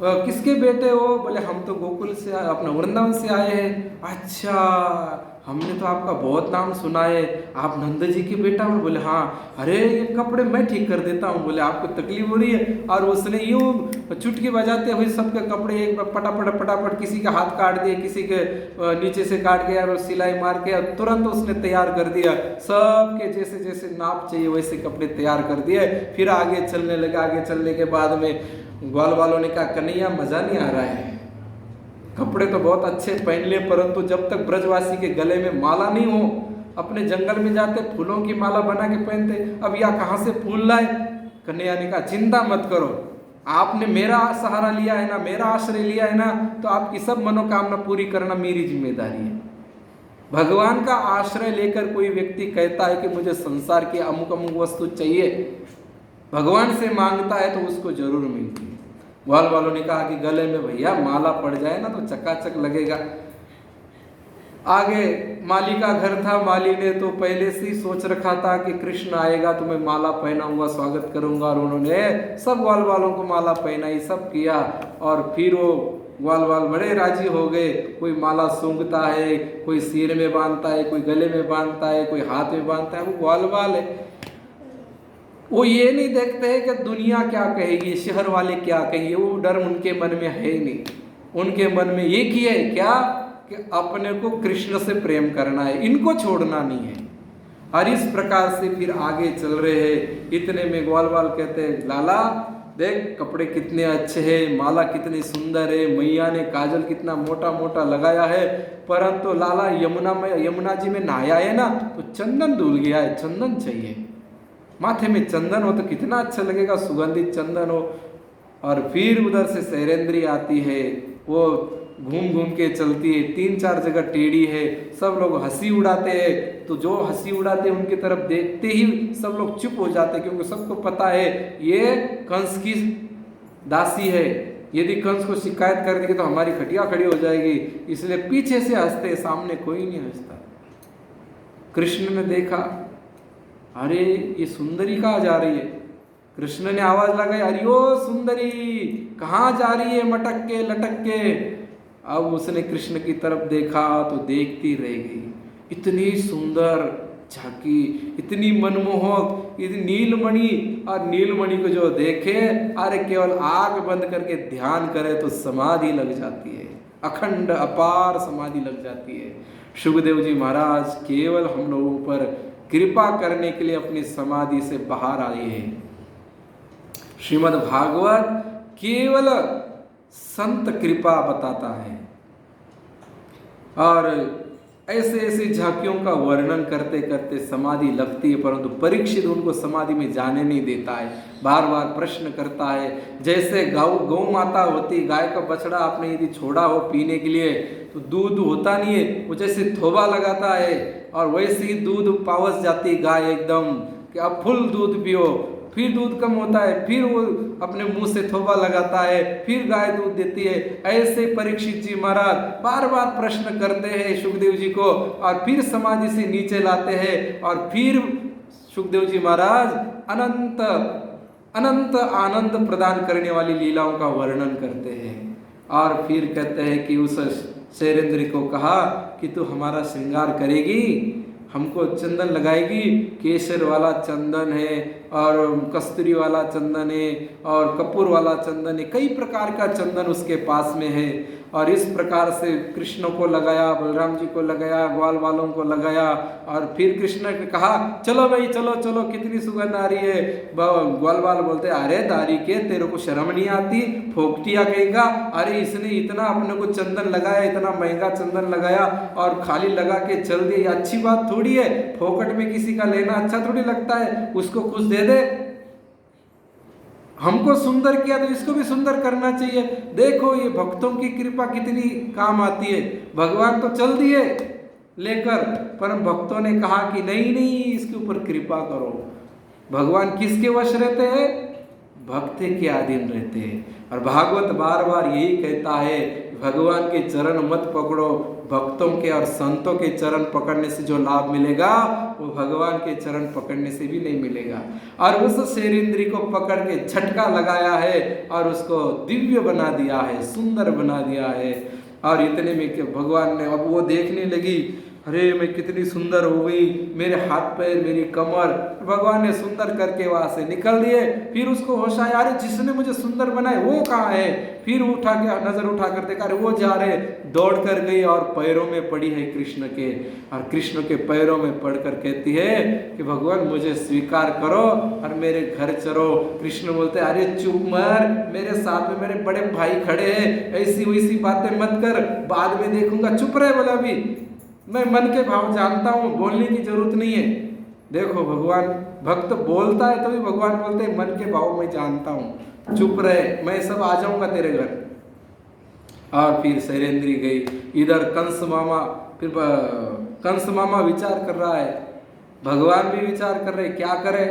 किसके बेटे हो? बोले हम तो गोकुल से अपना वृंदावन से आए हैं। अच्छा, हमने तो आपका बहुत नाम सुना है, आप नंद जी के बेटा हो? बोले हाँ। अरे ये कपड़े मैं ठीक कर देता हूँ। बोले आपको तकलीफ हो रही है? और उसने यूं चुटकी बजाते हुए सबके कपड़े एक बार पटापट पटापट, किसी का हाथ काट दिए, किसी के नीचे से काट गया और सिलाई मार के तुरंत उसने तैयार कर दिया। सबके जैसे जैसे नाप चाहिए वैसे कपड़े तैयार कर दिए। फिर आगे चलने लगे। आगे चलने के बाद में ग्वाल वालों ने कहा कन्हैया मजा नहीं आ रहा है, कपड़े तो बहुत अच्छे पहन लिए, परंतु जब तक ब्रजवासी के गले में माला नहीं हो, अपने जंगल में जाते फूलों की माला बना के पहनते, अब या कहाँ से फूल लाए? कन्हैया ने कहा चिंता मत करो, आपने मेरा सहारा लिया है ना, मेरा आश्रय लिया है ना, तो आपकी सब मनोकामना पूरी करना मेरी जिम्मेदारी है। भगवान का आश्रय लेकर कोई व्यक्ति कहता है कि मुझे संसार की अमुक अमुक वस्तु चाहिए, भगवान से मांगता है तो उसको जरूर मिलती है। ग्वाल वालों ने कहा कि गले में भैया माला पड़ जाए ना तो चकाचक लगेगा। आगे माली का घर था। माली ने तो पहले से ही सोच रखा था कि कृष्ण आएगा तो मैं माला पहनाऊंगा, स्वागत करूंगा, और उन्होंने सब ग्वाल वालों को माला पहनाई, सब किया। और फिर वो ग्वाल वाल बड़े राजी हो गए। कोई माला सूंघता है, कोई सिर में बांधता है, कोई गले में बांधता है, कोई हाथ में बांधता है। वो ग्वाल वाल है, वो ये नहीं देखते हैं कि दुनिया क्या कहेगी, शहर वाले क्या कहेंगे, वो डर उनके मन में है ही नहीं। उनके मन में एक ही है क्या कि अपने को कृष्ण से प्रेम करना है, इनको छोड़ना नहीं है। और इस प्रकार से फिर आगे चल रहे हैं। इतने में ग्वाल वाल कहते हैं लाला देख कपड़े कितने अच्छे हैं, माला कितनी सुंदर है, मैया ने काजल कितना मोटा मोटा लगाया है, परंतु लाला यमुना जी में नहाया है ना तो चंदन धुल गया है, चंदन चाहिए, माथे में चंदन हो तो कितना अच्छा लगेगा, सुगंधित चंदन हो। और फिर उधर से शैलेंद्री आती है, वो घूम घूम के चलती है, 3-4 जगह टेढ़ी है, सब लोग हंसी उड़ाते हैं। तो जो हंसी उड़ाते हैं उनकी तरफ देखते ही सब लोग चुप हो जाते हैं, क्योंकि सबको पता है ये कंस की दासी है, यदि कंस को शिकायत कर देगी तो हमारी खटिया खड़ी हो जाएगी, इसलिए पीछे से हंसते, सामने कोई नहीं हंसता। कृष्ण ने देखा अरे ये सुंदरी कहाँ जा रही है? कृष्ण ने आवाज लगाई अरे ओ सुंदरी कहाँ जा रही है मटक के लटक के? अब उसने कृष्ण की तरफ देखा तो देखती रह गई। इतनी सुंदर झांकी, इतनी मनमोहक, इतनी नीलमणि, और नीलमणि को जो देखे अरे केवल आंख बंद करके ध्यान करे तो समाधि लग जाती है, अखंड अपार समाधि लग जाती है। शुकदेव जी महाराज केवल हम लोगों पर कृपा करने के लिए अपनी समाधि से बाहर आए हैं। श्रीमद् भागवत केवल संत कृपा बताता है, और ऐसे ऐसे झांकियों का वर्णन करते करते समाधि लगती है, परंतु परीक्षित उनको समाधि में जाने नहीं देता है, बार बार प्रश्न करता है। जैसे गौ माता होती, गाय का बछड़ा आपने यदि छोड़ा हो पीने के लिए तो दूध होता नहीं है, वो जैसे थोबा लगाता है, और वैसे ही दूध पावस जाती गाय एकदम कि अब फुल दूध पियो, फिर दूध कम होता है, फिर वो अपने मुंह से थोबा लगाता है, फिर गाय दूध देती है। ऐसे परीक्षित जी महाराज बार बार प्रश्न करते हैं सुखदेव जी को, और फिर समाधि से नीचे लाते हैं, और फिर सुखदेव जी महाराज अनंत अनंत आनंद प्रदान करने वाली लीलाओं का वर्णन करते हैं। और फिर कहते हैं कि उस शैलेंद्री को कहा कि तू हमारा श्रृंगार करेगी, हमको चंदन लगाएगी, केसर वाला चंदन है, और कस्तूरी वाला चंदन है, और कपूर वाला चंदन है, कई प्रकार का चंदन उसके पास में है। और इस प्रकार से कृष्ण को लगाया, बलराम जी को लगाया, ग्वाल वालों को लगाया, और फिर कृष्ण ने कहा चलो भाई चलो चलो, कितनी सुगंध आ रही है। ग्वाल वाल बोलते अरे दारी के तेरे को शर्म नहीं आती, फोकटिया कहेगा, अरे इसने इतना अपने को चंदन लगाया, इतना महंगा चंदन लगाया और खाली लगा के चल दिया, ये अच्छी बात थोड़ी है, फोकट में किसी का लेना अच्छा थोड़ी लगता है, उसको कुछ दे दे। हमको सुंदर किया तो इसको भी सुंदर करना चाहिए। देखो ये भक्तों की कृपा कितनी काम आती है। भगवान तो चल दिए लेकर, पर भक्तों ने कहा कि नहीं नहीं इसके ऊपर कृपा करो। भगवान किसके वश रहते हैं? भक्त के अधीन रहते हैं। और भागवत बार बार यही कहता है, भगवान के चरण मत पकड़ो, भक्तों के और संतों के चरण पकड़ने से जो लाभ मिलेगा वो भगवान के चरण पकड़ने से भी नहीं मिलेगा। और उस शेरेंद्री को पकड़ के झटका लगाया है और उसको दिव्य बना दिया है, सुंदर बना दिया है। और इतने में कि भगवान ने, अब वो देखने लगी, अरे मैं कितनी सुंदर हो गई, मेरे हाथ पैर, मेरी कमर, भगवान ने सुंदर करके वहां से निकल दिए। फिर उसको होश आया, अरे जिसने मुझे सुंदर बनाए वो कहाँ है। फिर उठा के नजर उठा कर देखा, अरे वो जा रहे, दौड़ कर गई और पैरों में पड़ी है कृष्ण के, और कृष्ण के पैरों में पड़कर कहती है कि भगवान मुझे स्वीकार करो और मेरे घर चलो। कृष्ण बोलते, अरे चुप मर, मेरे साथ में मेरे बड़े भाई खड़े हैं, ऐसी वैसी बातें मत कर, बाद में देखूंगा। चुप रहे बोला, अभी मैं मन के भाव जानता हूँ, बोलने की जरूरत नहीं है। देखो भगवान, भक्त बोलता है तभी भगवान बोलते हैं मन के भाव मैं जानता हूँ, चुप रहे, मैं सब आ जाऊंगा तेरे घर। और फिर शैलेंद्री गई। इधर कंस मामा, फिर कंस मामा विचार कर रहा है, भगवान भी विचार कर रहे क्या करे,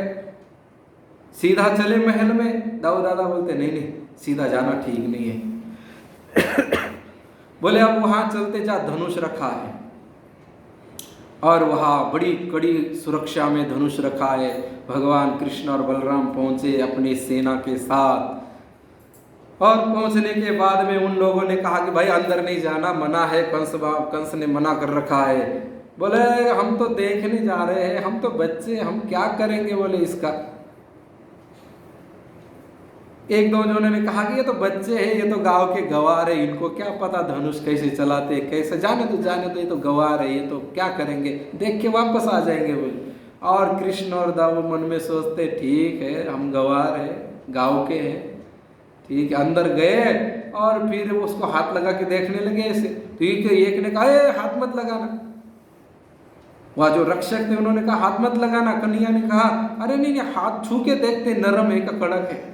सीधा चले महल में। दाऊ दादा बोलते नहीं नहीं, सीधा जाना ठीक नहीं है। बोले अब वहां चलते जा, धनुष रखा है और वहाँ बड़ी कड़ी सुरक्षा में धनुष रखा है। भगवान कृष्ण और बलराम पहुँचे अपनी सेना के साथ। और पहुँचने के बाद में उन लोगों ने कहा कि भाई अंदर नहीं जाना, मना है, कंस ने मना कर रखा है। बोले हम तो देखने जा रहे हैं, हम तो बच्चे, हम क्या करेंगे। बोले इसका एक दो जनों ने कहा कि ये तो बच्चे हैं, ये तो गांव के गवार है, इनको क्या पता धनुष कैसे चलाते, कैसे, जाने दो, ये तो गवार है, ये तो क्या करेंगे, देख के वापस आ जाएंगे। बोले। और कृष्ण और दाऊ मन में सोचते ठीक है, हम गवार है, गांव के हैं, ठीक है। अंदर गए और फिर उसको हाथ लगा के देखने लगे ऐसे। तो एक ने कहा हाथ मत लगाना, वह जो रक्षक थे उन्होंने कहा हाथ मत लगाना। कन्हैया ने कहा अरे नहीं, हाथ छू के देखते, नरम है का कड़क है।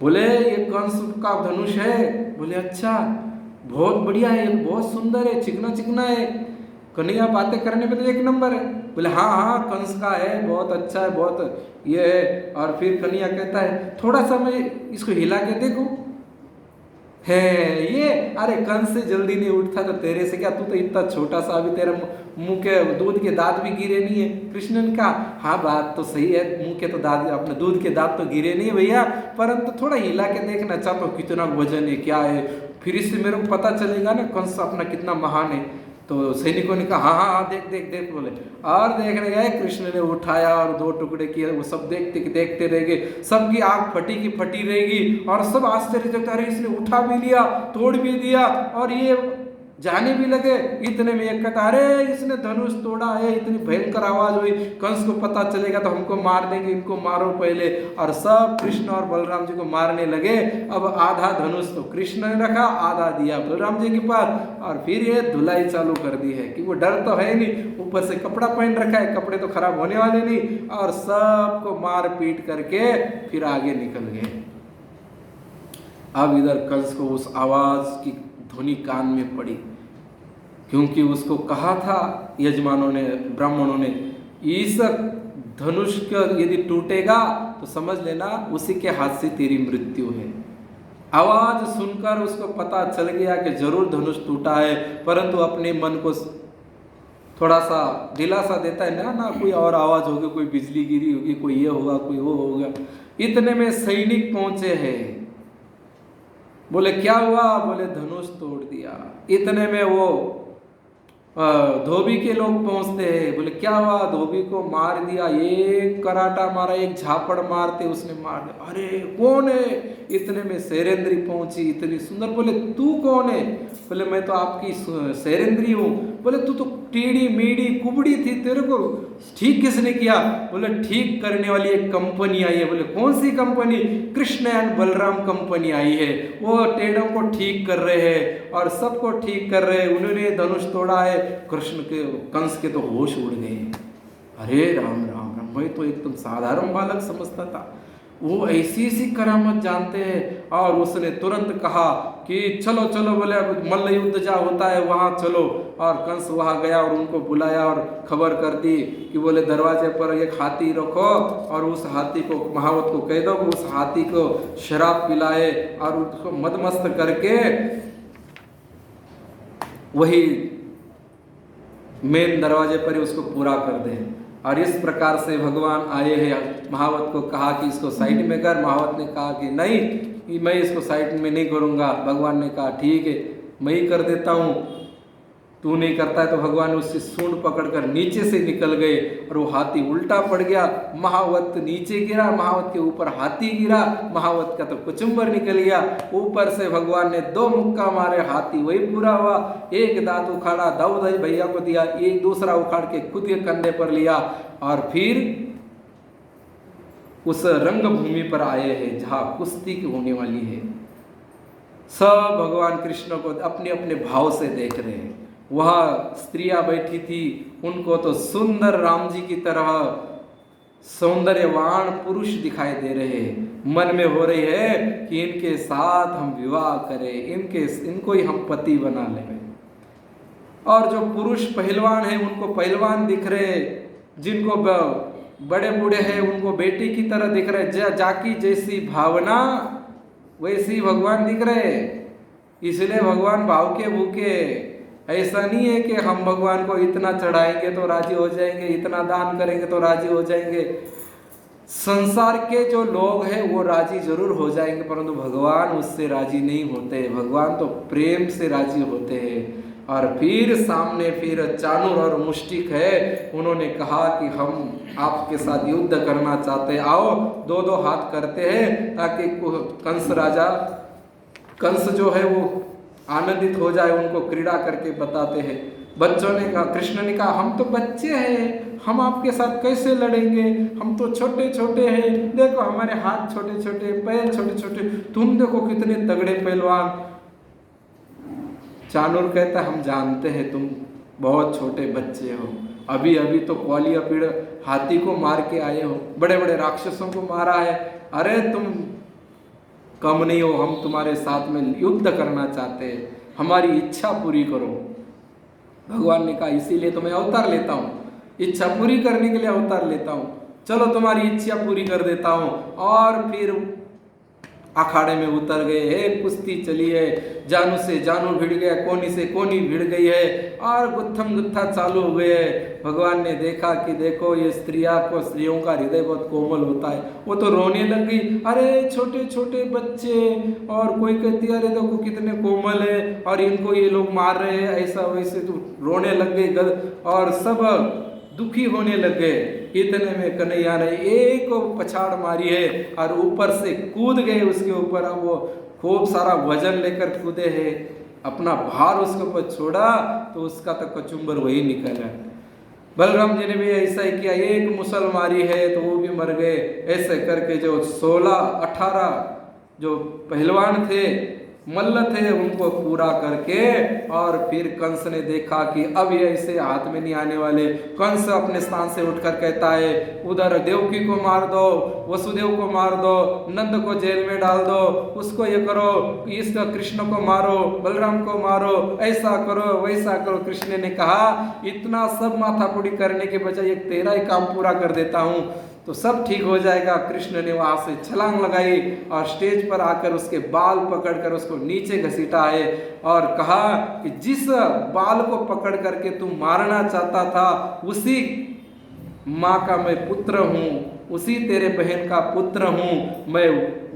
बोले ये कंस का धनुष है। बोले अच्छा, बहुत बढ़िया है, बहुत सुंदर है, चिकना चिकना है। कन्हैया बातें करने में तो एक नंबर है। बोले हाँ हाँ कंस का है, बहुत अच्छा है, बहुत ये है। और फिर कन्हैया कहता है थोड़ा सा मैं इसको हिला के देखूं, है ये, अरे कंस से जल्दी नहीं उठता तो तेरे से क्या, तू तो इतना छोटा सा, अभी तेरे मुंह के दूध के दांत भी गिरे नहीं है। कृष्ण ने कहा हाँ बात तो सही है, मुंह के तो दांत, अपने दूध के दांत तो गिरे नहीं है भैया, परंतु थोड़ा हिला के देखना चाहता हूँ कितना वजन है, क्या है, फिर इससे मेरे को पता चलेगा ना कंस अपना कितना महान है। तो सैनिकों ने कहा हाँ हाँ हाँ देख देख देख। बोले और देखने गए, कृष्ण ने उठाया और दो टुकड़े किए। वो सब देखते देखते रह गए, सबकी आंख फटी की फटी रहेगी और सब आश्चर्य देखते, अरे इसने उठा भी लिया, तोड़ भी दिया और ये जाने भी लगे। इतने में एक कहता अरे इसने धनुष तोड़ा है, इतनी भयंकर आवाज हुई, कंस को पता चलेगा तो हमको मार देंगे, इनको मारो पहले। और सब कृष्ण और बलराम जी को मारने लगे। अब आधा धनुष तो कृष्ण ने रखा, आधा दिया बलराम जी के पास। और फिर ये धुलाई चालू कर दी है कि वो डर तो है नहीं, ऊपर से कपड़ा पहन रखा है, कपड़े तो खराब होने वाले नहीं। और सबको मार पीट करके फिर आगे निकल गए। अब इधर कंस को उस आवाज की ध्वनि कान में पड़ी, क्योंकि उसको कहा था यजमानों ने, ब्राह्मणों ने, इस धनुष का यदि टूटेगा तो समझ लेना उसी के हाथ से तेरी मृत्यु है। आवाज सुनकर उसको पता चल गया कि जरूर धनुष टूटा है, परंतु अपने मन को थोड़ा सा दिलासा देता है ना कोई और आवाज होगी, कोई बिजली गिरी होगी, कोई ये होगा, कोई वो होगा। इतने में सैनिक पहुंचे हैं। बोले क्या हुआ? बोले धनुष तोड़ दिया। इतने में वो धोबी के लोग पहुंचते हैं। बोले क्या हुआ? धोबी को मार दिया, एक कराटा मारा, एक झापड़ मारते उसने मार दिया। अरे कौन है? इतने में शैलेंद्री पहुंची, इतनी सुंदर। बोले तू कौन है? बोले मैं तो आपकी शैलेंद्री हूँ। बोले तू तो टेढ़ी मेढ़ी कुबड़ी थी, तेरे को ठीक किसने किया? बोले ठीक करने वाली एक कंपनी आई है। बोले कौन सी company? Krishna and Balram company आई है, वो टेढ़ों को ठीक कर रहे हैं और सबको ठीक कर रहे हैं। उन्होंने धनुष तोड़ा है। कृष्ण के, कंस के तो होश उड़ गए। अरे राम राम राम, मैं तो एकदम साधारण बालक समझता था, वो ऐसी ऐसी करामत जानते हैं। और उसने तुरंत कहा कि चलो चलो, बोले अब मल्ल युद्ध जा होता है वहाँ चलो। और कंस वहाँ गया और उनको बुलाया और खबर कर दी कि बोले दरवाजे पर एक हाथी रखो और उस हाथी को महावत को कह दो कि उस हाथी को शराब पिलाए और उसको मदमस्त करके वही मेन दरवाजे पर ही उसको पूरा कर दे। और इस प्रकार से भगवान आए हैं। महावत को कहा कि इसको साइड में कर। महावत ने कहा कि नहीं, मैं इसको साइड में नहीं करूँगा। भगवान ने कहा ठीक है, मैं ही कर देता हूँ, तू नहीं करता है। तो भगवान उससे सूंड पकड़कर नीचे से निकल गए और वो हाथी उल्टा पड़ गया। महावत नीचे गिरा, महावत के ऊपर हाथी गिरा, महावत का तो कुचुम्बर निकल गया। ऊपर से भगवान ने 2 मुक्का मारे, हाथी वही पूरा हुआ। एक दांत उखाड़ा, दाऊद भैया को दिया, एक दूसरा उखाड़ के खुद के कंधे पर लिया और फिर उस रंगभूमि पर आए हैं जहाँ कुश्ती की होने वाली है। सब भगवान कृष्ण को अपने अपने भाव से देख रहे हैं। वह स्त्रियां बैठी थी, उनको तो सुंदर राम जी की तरह सौंदर्यवान पुरुष दिखाई दे रहे हैं। मन में हो रही है कि इनके साथ हम विवाह करें, इनको ही हम पति बना लें। और जो पुरुष पहलवान हैं उनको पहलवान दिख रहे, जिनको बड़े बूढ़े हैं उनको बेटी की तरह दिख रहे। जाकी जैसी भावना वैसी भगवान दिख रहे। इसलिए भगवान भाव के भूखे। ऐसा नहीं है कि हम भगवान को इतना चढ़ाएंगे तो राजी हो जाएंगे, इतना दान करेंगे तो राजी हो जाएंगे। संसार के जो लोग हैं वो राजी जरूर हो जाएंगे, परंतु भगवान उससे राजी नहीं होते। भगवान तो प्रेम से राजी होते हैं। और फिर सामने फिर चाणूर और मुष्टिक है, उन्होंने कहा कि हम आपके साथ युद्ध करना चाहते हैं, आओ। 2-2 हाथ करते हैं ताकि कंस जो है वो आनंदित हो जाए। उनको क्रीड़ा करके बताते हैं। बच्चों ने कहा, कृष्ण ने कहा हम तो बच्चे हैं, हम आपके साथ कैसे लड़ेंगे, हम तो छोटे छोटे हैं, देखो हमारे हाथ छोटे छोटे, पैर छोटे छोटे, तुम देखो कितने तगड़े पहलवान। चाणूर कहता हम जानते हैं तुम बहुत छोटे बच्चे हो, अभी अभी तो ग्वालिया पीड़ हाथी को मार के आए हो, बड़े बड़े राक्षसों को मारा है, अरे तुम कम नहीं हो, हम तुम्हारे साथ में युद्ध करना चाहते हैं, हमारी इच्छा पूरी करो। भगवान ने कहा इसीलिए तो मैं अवतार लेता हूँ, इच्छा पूरी करने के लिए अवतार लेता हूँ, चलो तुम्हारी इच्छा पूरी कर देता हूँ। और फिर अखाड़े में उतर गए। एक कुश्ती चली है, जानू से जानू भिड़ गया, कोनी से कोनी भिड़ गई है और गुत्थम गुत्था चालू हो गए है। भगवान ने देखा कि देखो ये स्त्रियों का हृदय बहुत कोमल होता है। वो तो रोने लग गई, अरे छोटे छोटे बच्चे, और कोई कहती है अरे देखो कितने कोमल है और इनको ये लोग मार रहे हैं, ऐसा वैसे तो रोने लग गई और सब दुखी होने लग गए। इतने में कन्हैया ने एक पछाड़ मारी है और ऊपर से कूद गए उसके ऊपर। अब वो खूब सारा वजन लेकर कूदे हैं, अपना भार उसके ऊपर छोड़ा तो उसका तो कचुम्बर वही निकला। बलराम जी ने भी ऐसा ही किया, एक मुसल मारी है तो वो भी मर गए। ऐसे करके जो 16-18 जो पहलवान थे, मल्ल थे, उनको पूरा करके और फिर कंस ने देखा कि अब ये ऐसे हाथ में नहीं आने वाले। कंस अपने स्थान से उठकर कहता है उधर देवकी को मार दो, वसुदेव को मार दो, नंद को जेल में डाल दो, उसको ये करो, इस कृष्ण को मारो, बलराम को मारो, ऐसा करो वैसा करो। कृष्ण ने कहा इतना सब माथापुड़ी करने के बजाय एक तेरा ही काम पूरा कर देता हूँ तो सब ठीक हो जाएगा। कृष्ण ने वहां से छलांग लगाई और स्टेज पर आकर उसके बाल पकड़कर उसको नीचे घसीटा है और कहा कि जिस बाल को पकड़ करके तुम मारना चाहता था उसी माँ का मैं पुत्र हूँ, उसी तेरे बहन का पुत्र हूँ, मैं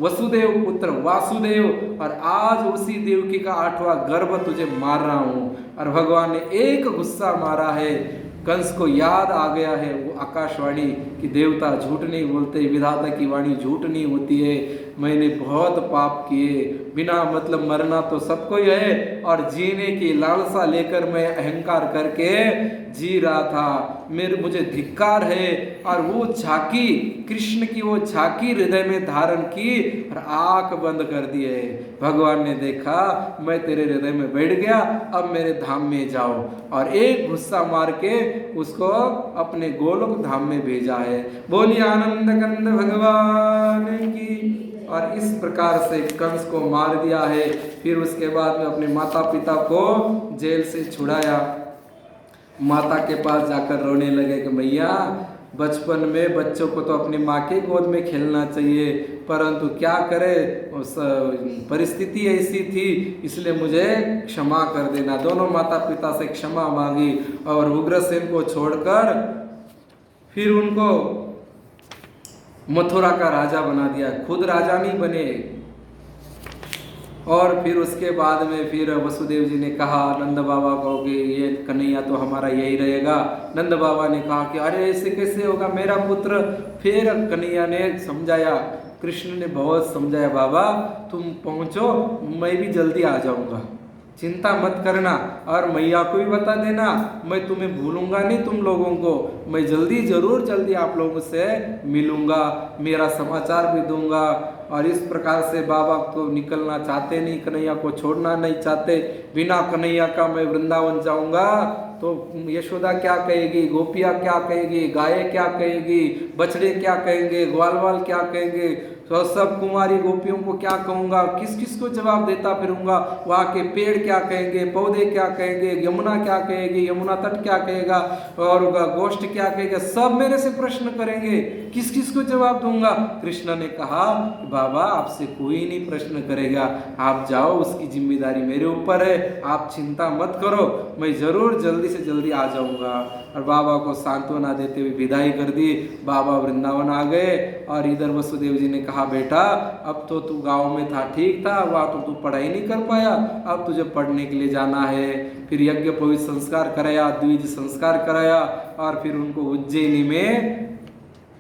वसुदेव पुत्र वासुदेव, और आज उसी देवकी का 8वां गर्भ तुझे मार रहा हूँ। और भगवान ने एक गुस्सा मारा है। कंस को याद आ गया है वो आकाशवाणी कि देवता झूठ नहीं बोलते, विधाता की वाणी झूठ नहीं होती है। मैंने बहुत पाप किए, बिना मतलब मरना तो सबको ही है और जीने की लालसा लेकर मैं अहंकार करके जी रहा था, मुझे धिक्कार है। और वो झांकी, कृष्ण की वो झांकी हृदय में धारण की और आंख बंद कर दिए। भगवान ने देखा मैं तेरे हृदय में बैठ गया, अब मेरे धाम में जाओ, और एक गुस्सा मार के उसको अपने गोलोक धाम में भेजा है। बोलिए आनंद कंद भगवान की। और इस प्रकार से कंस को मार दिया है। फिर उसके बाद में अपने माता पिता को जेल से छुड़ाया। माता के पास जाकर रोने लगे कि मैया बचपन में बच्चों को तो अपनी माँ के गोद में खेलना चाहिए, परंतु क्या करे परिस्थिति ऐसी थी, इसलिए मुझे क्षमा कर देना। दोनों माता पिता से क्षमा मांगी और उग्रसेन को छोड़कर फिर उनको मथुरा का राजा बना दिया, खुद राजा नहीं बने। और फिर उसके बाद में फिर वसुदेव जी ने कहा नंद बाबा को कि ये कन्हैया तो हमारा यही रहेगा। नंद बाबा ने कहा कि अरे ऐसे कैसे होगा मेरा पुत्र। फिर कन्हैया ने समझाया, कृष्ण ने बहुत समझाया, बाबा तुम पहुँचो, मैं भी जल्दी आ जाऊँगा, चिंता मत करना, और मैया को भी बता देना, मैं तुम्हें भूलूंगा नहीं, तुम लोगों को मैं जल्दी जरूर जल्दी आप लोगों से मिलूंगा, मेरा समाचार भी दूंगा। और इस प्रकार से बाबा तो निकलना चाहते नहीं, कन्हैया को छोड़ना नहीं चाहते। बिना कन्हैया का मैं वृंदावन जाऊंगा तो यशोदा क्या कहेगी, गोपिया क्या कहेगी, गाय क्या कहेगी, बछड़े क्या कहेंगे, ग्वालवाल क्या कहेंगे, तो सब कुमारी गोपियों को क्या कहूँगा, किस किस को जवाब देता फिरूंगा, वहाँ के पेड़ क्या कहेंगे, पौधे क्या कहेंगे, यमुना क्या कहेगी, यमुना तट क्या कहेगा, और गोष्ठ क्या कहेगा, सब मेरे से प्रश्न करेंगे, किस किस को जवाब दूंगा। कृष्ण ने कहा बाबा आपसे कोई नहीं प्रश्न करेगा, आप जाओ, उसकी जिम्मेदारी मेरे ऊपर है, आप चिंता मत करो, मैं जरूर जल्दी से जल्दी आ जाऊंगा। और बाबा को सांत्वना देते हुए विदाई कर दी। बाबा वृंदावन आ गए और इधर वसुदेव जी ने कहा बेटा अब तो तू गांव में था, ठीक था, वहाँ तो तू पढ़ाई नहीं कर पाया, अब तुझे पढ़ने के लिए जाना है। फिर यज्ञ पवित्र संस्कार कराया, द्विज संस्कार कराया, और फिर उनको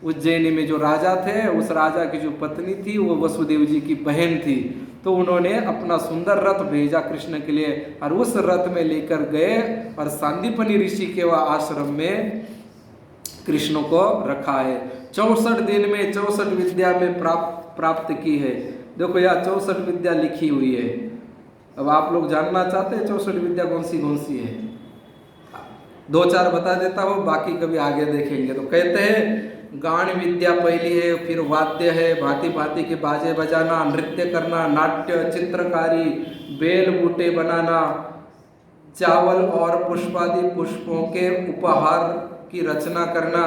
उज्जैनी में जो राजा थे, उस राजा की जो पत्नी थी वो वसुदेव जी की बहन थी, तो उन्होंने अपना सुंदर रथ भेजा कृष्ण के लिए, और उस रथ में लेकर गए और सांदीपनी ऋषि के वह आश्रम में कृष्ण को रखा है। 64 दिन में 64 विद्या में प्राप्त की है। देखो यहाँ 64 विद्या लिखी हुई है। अब आप लोग जानना चाहते हैं 64 विद्या कौन सी है? 2-4 बता देता हूँ, बाकी कभी आगे देखेंगे। तो कहते हैं गान विद्या पहली है, फिर वाद्य है, भांति भांति के बाजे बजाना, नृत्य करना, नाट्य, चित्रकारी, बेल बूटे बनाना, चावल और पुष्पादि पुष्पों के उपहार की रचना करना,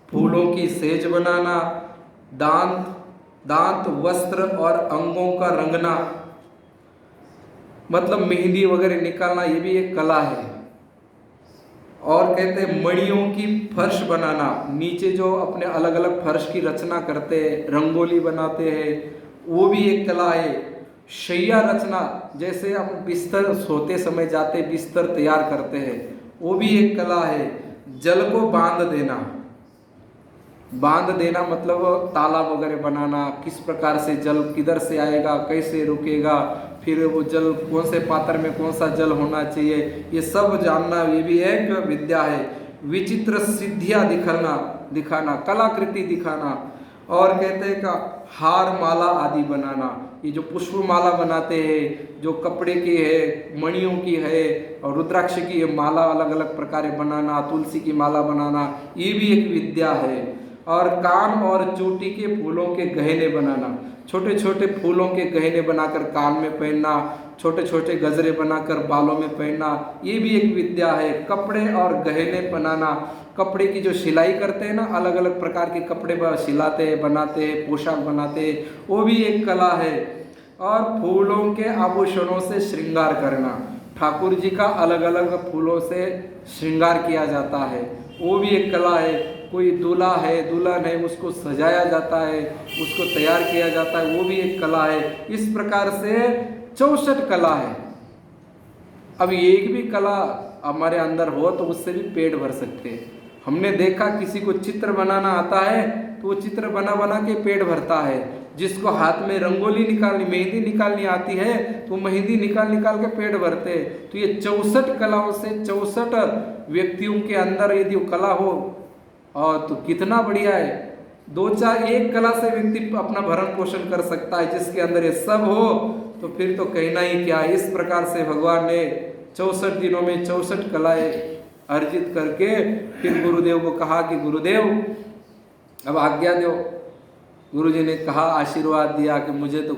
फूलों की सेज बनाना, दांत वस्त्र और अंगों का रंगना, मतलब मेहंदी वगैरह निकालना, ये भी एक कला है। और कहते हैं मणियों की फर्श बनाना, नीचे जो अपने अलग अलग फर्श की रचना करते हैं, रंगोली बनाते हैं, वो भी एक कला है। शैया रचना, जैसे हम बिस्तर सोते समय जाते बिस्तर तैयार करते हैं, वो भी एक कला है। जल को बांध देना मतलब तालाब वगैरह बनाना, किस प्रकार से जल किधर से आएगा, कैसे रुकेगा, फिर वो जल कौन से पात्र में कौन सा जल होना चाहिए, ये सब जानना, ये भी एक विद्या है। विचित्र सिद्धियाँ दिखाना, कलाकृति दिखाना। और कहते हैं का हार माला आदि बनाना, ये जो पुष्प माला बनाते हैं, जो कपड़े की है, मणियों की है, और रुद्राक्ष की माला अलग अलग प्रकार बनाना, तुलसी की माला बनाना, ये भी एक विद्या है। और कान और चोटी के फूलों के गहने बनाना, छोटे छोटे फूलों के गहने बनाकर कान में पहनना, छोटे छोटे गजरे बनाकर बालों में पहनना, ये भी एक विद्या है। कपड़े और गहने बनाना, कपड़े की जो सिलाई करते हैं ना, अलग अलग प्रकार के कपड़े सिलाते हैं, बनाते हैं, पोशाक बनाते हैं, वो भी एक कला है। और फूलों के आभूषणों से श्रृंगार करना, ठाकुर जी का अलग अलग फूलों से श्रृंगार किया जाता है, वो भी एक कला है। कोई दूल्हा है, दुल्हन है, उसको सजाया जाता है, उसको तैयार किया जाता है, वो भी एक कला है। इस प्रकार से 64 कला है। अब एक भी कला हमारे अंदर हो तो उससे भी पेट भर सकते हैं। हमने देखा किसी को चित्र बनाना आता है तो वो चित्र बना के पेट भरता है। जिसको हाथ में रंगोली निकालनी, मेहंदी निकालनी आती है तो मेहंदी निकाल के पेट भरते हैं। तो ये 64 कलाओं से 64 व्यक्तियों के अंदर यदि वो कला हो और तो कितना बढ़िया है। 2-4 एक कला से व्यक्ति अपना भरण पोषण कर सकता है, जिसके अंदर ये सब हो तो फिर तो कहना ही क्या। इस प्रकार से भगवान ने 64 दिनों में 64 कलाएं अर्जित करके फिर गुरुदेव को कहा कि गुरुदेव अब आज्ञा दो। गुरुजी ने कहा, आशीर्वाद दिया कि मुझे तो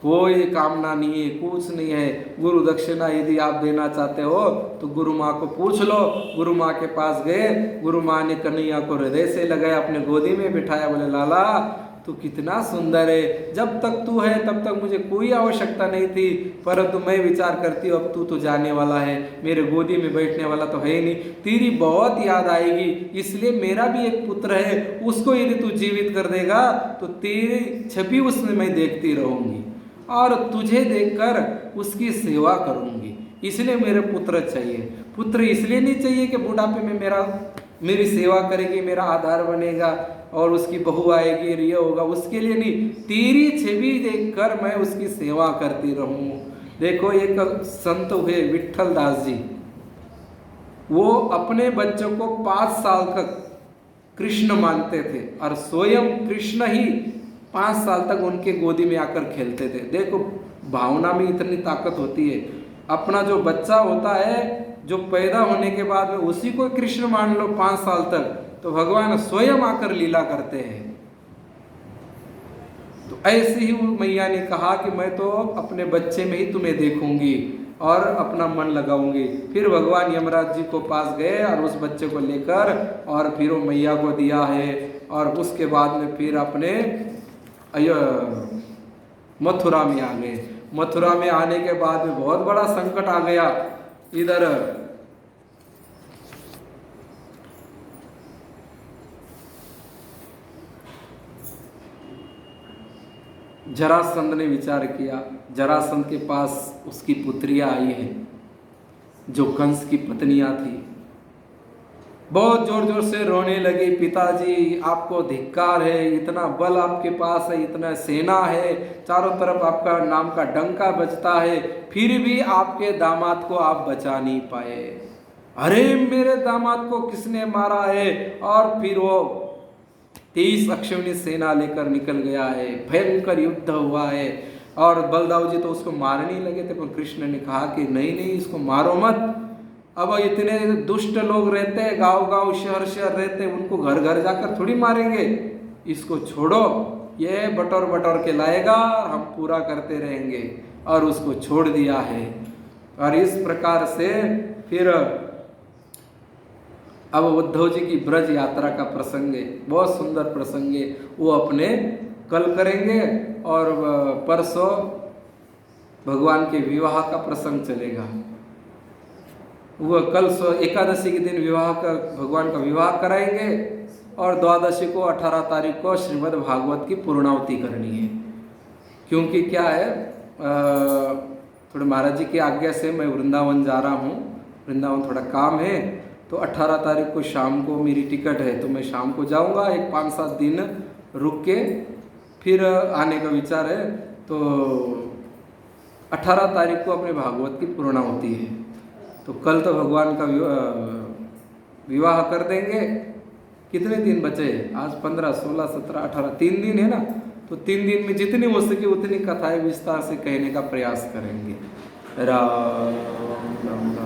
कोई कामना नहीं है, कुछ नहीं है। गुरु दक्षिणा यदि आप देना चाहते हो तो गुरु माँ को पूछ लो। गुरु माँ के पास गए, गुरु माँ ने कन्हैया को हृदय से लगाया, अपने गोदी में बिठाया, बोले लाला तू कितना सुंदर है, जब तक तू है तब तक मुझे कोई आवश्यकता नहीं थी, परंतु मैं विचार करती हूँ अब तू तो जाने वाला है, मेरे गोदी में बैठने वाला तो है ही नहीं, तेरी बहुत याद आएगी, इसलिए मेरा भी एक पुत्र है, उसको यदि तू जीवित कर देगा तो तेरी छवि उसमें मैं देखती रहूंगी और तुझे देखकर उसकी सेवा करूंगी, इसलिए मेरे पुत्र चाहिए। पुत्र इसलिए नहीं चाहिए कि बुढ़ापे में मेरी सेवा करेगी, मेरा आधार बनेगा और उसकी बहू आएगी, ये होगा, उसके लिए नहीं, तेरी छवि देखकर मैं उसकी सेवा करती रहूं। देखो एक संत हुए विठल दास जी, वो अपने बच्चों को 5 साल तक कृष्ण मानते थे और स्वयं कृष्ण ही 5 साल तक उनके गोदी में आकर खेलते थे। देखो भावना में इतनी ताकत होती है। अपना जो बच्चा होता है, जो पैदा होने के बाद में उसी को कृष्ण मान लो 5 साल तक, तो भगवान स्वयं आकर लीला करते हैं। तो ऐसे ही मैया ने कहा कि मैं तो अपने बच्चे में ही तुम्हें देखूंगी और अपना मन लगाऊंगी। फिर भगवान यमराज जी को पास गए और उस बच्चे को लेकर और फिर वो मैया को दिया है और उसके बाद में फिर अपने मथुरा में आ गए। मथुरा में आने के बाद में बहुत बड़ा संकट आ गया। इधर जरासंध ने विचार किया, जरासंध के पास उसकी पुत्रियां आई हैं जो कंस की पत्नियां थी, बहुत जोर जोर से रोने लगी, पिताजी आपको धिक्कार है, इतना बल आपके पास है, इतना सेना है, चारों तरफ आपका नाम का डंका बजता है, फिर भी आपके दामाद को आप बचा नहीं पाए। अरे मेरे दामाद को किसने मारा है? और फिर वो 23 अक्षौहिणी सेना लेकर निकल गया है, भयंकर युद्ध हुआ है और बलदाऊ जी तो उसको मारने ही लगे थे, पर कृष्ण ने कहा कि नहीं नहीं इसको मारो मत। अब इतने दुष्ट लोग रहते हैं, गांव गांव शहर शहर रहते हैं, उनको घर घर जाकर थोड़ी मारेंगे, इसको छोड़ो, ये बटोर बटोर के लाएगा और हम पूरा करते रहेंगे। और उसको छोड़ दिया है। और इस प्रकार से फिर अब उद्धव जी की ब्रज यात्रा का प्रसंग है, बहुत सुंदर प्रसंग है, वो अपने कल करेंगे और परसों भगवान के विवाह का प्रसंग चलेगा। वो कल एकादशी के दिन विवाह का भगवान का विवाह कराएंगे और द्वादशी को 18 तारीख को श्रीमद् भागवत की पूर्णावती करनी है। क्योंकि क्या है, थोड़े महाराज जी की आज्ञा से मैं वृंदावन जा रहा हूँ, वृंदावन थोड़ा काम है, तो 18 तारीख को शाम को मेरी टिकट है, तो मैं शाम को जाऊँगा, एक 5-7 दिन रुक के फिर आने का विचार है। तो 18 तारीख को अपने भागवत की पूर्णावती है, तो कल तो भगवान का विवाह कर देंगे। कितने दिन बचे? आज 15, 16, 17, 18, 3 दिन है ना, तो 3 दिन में जितनी हो सके उतनी कथाएं विस्तार से कहने का प्रयास करेंगे। राम राम।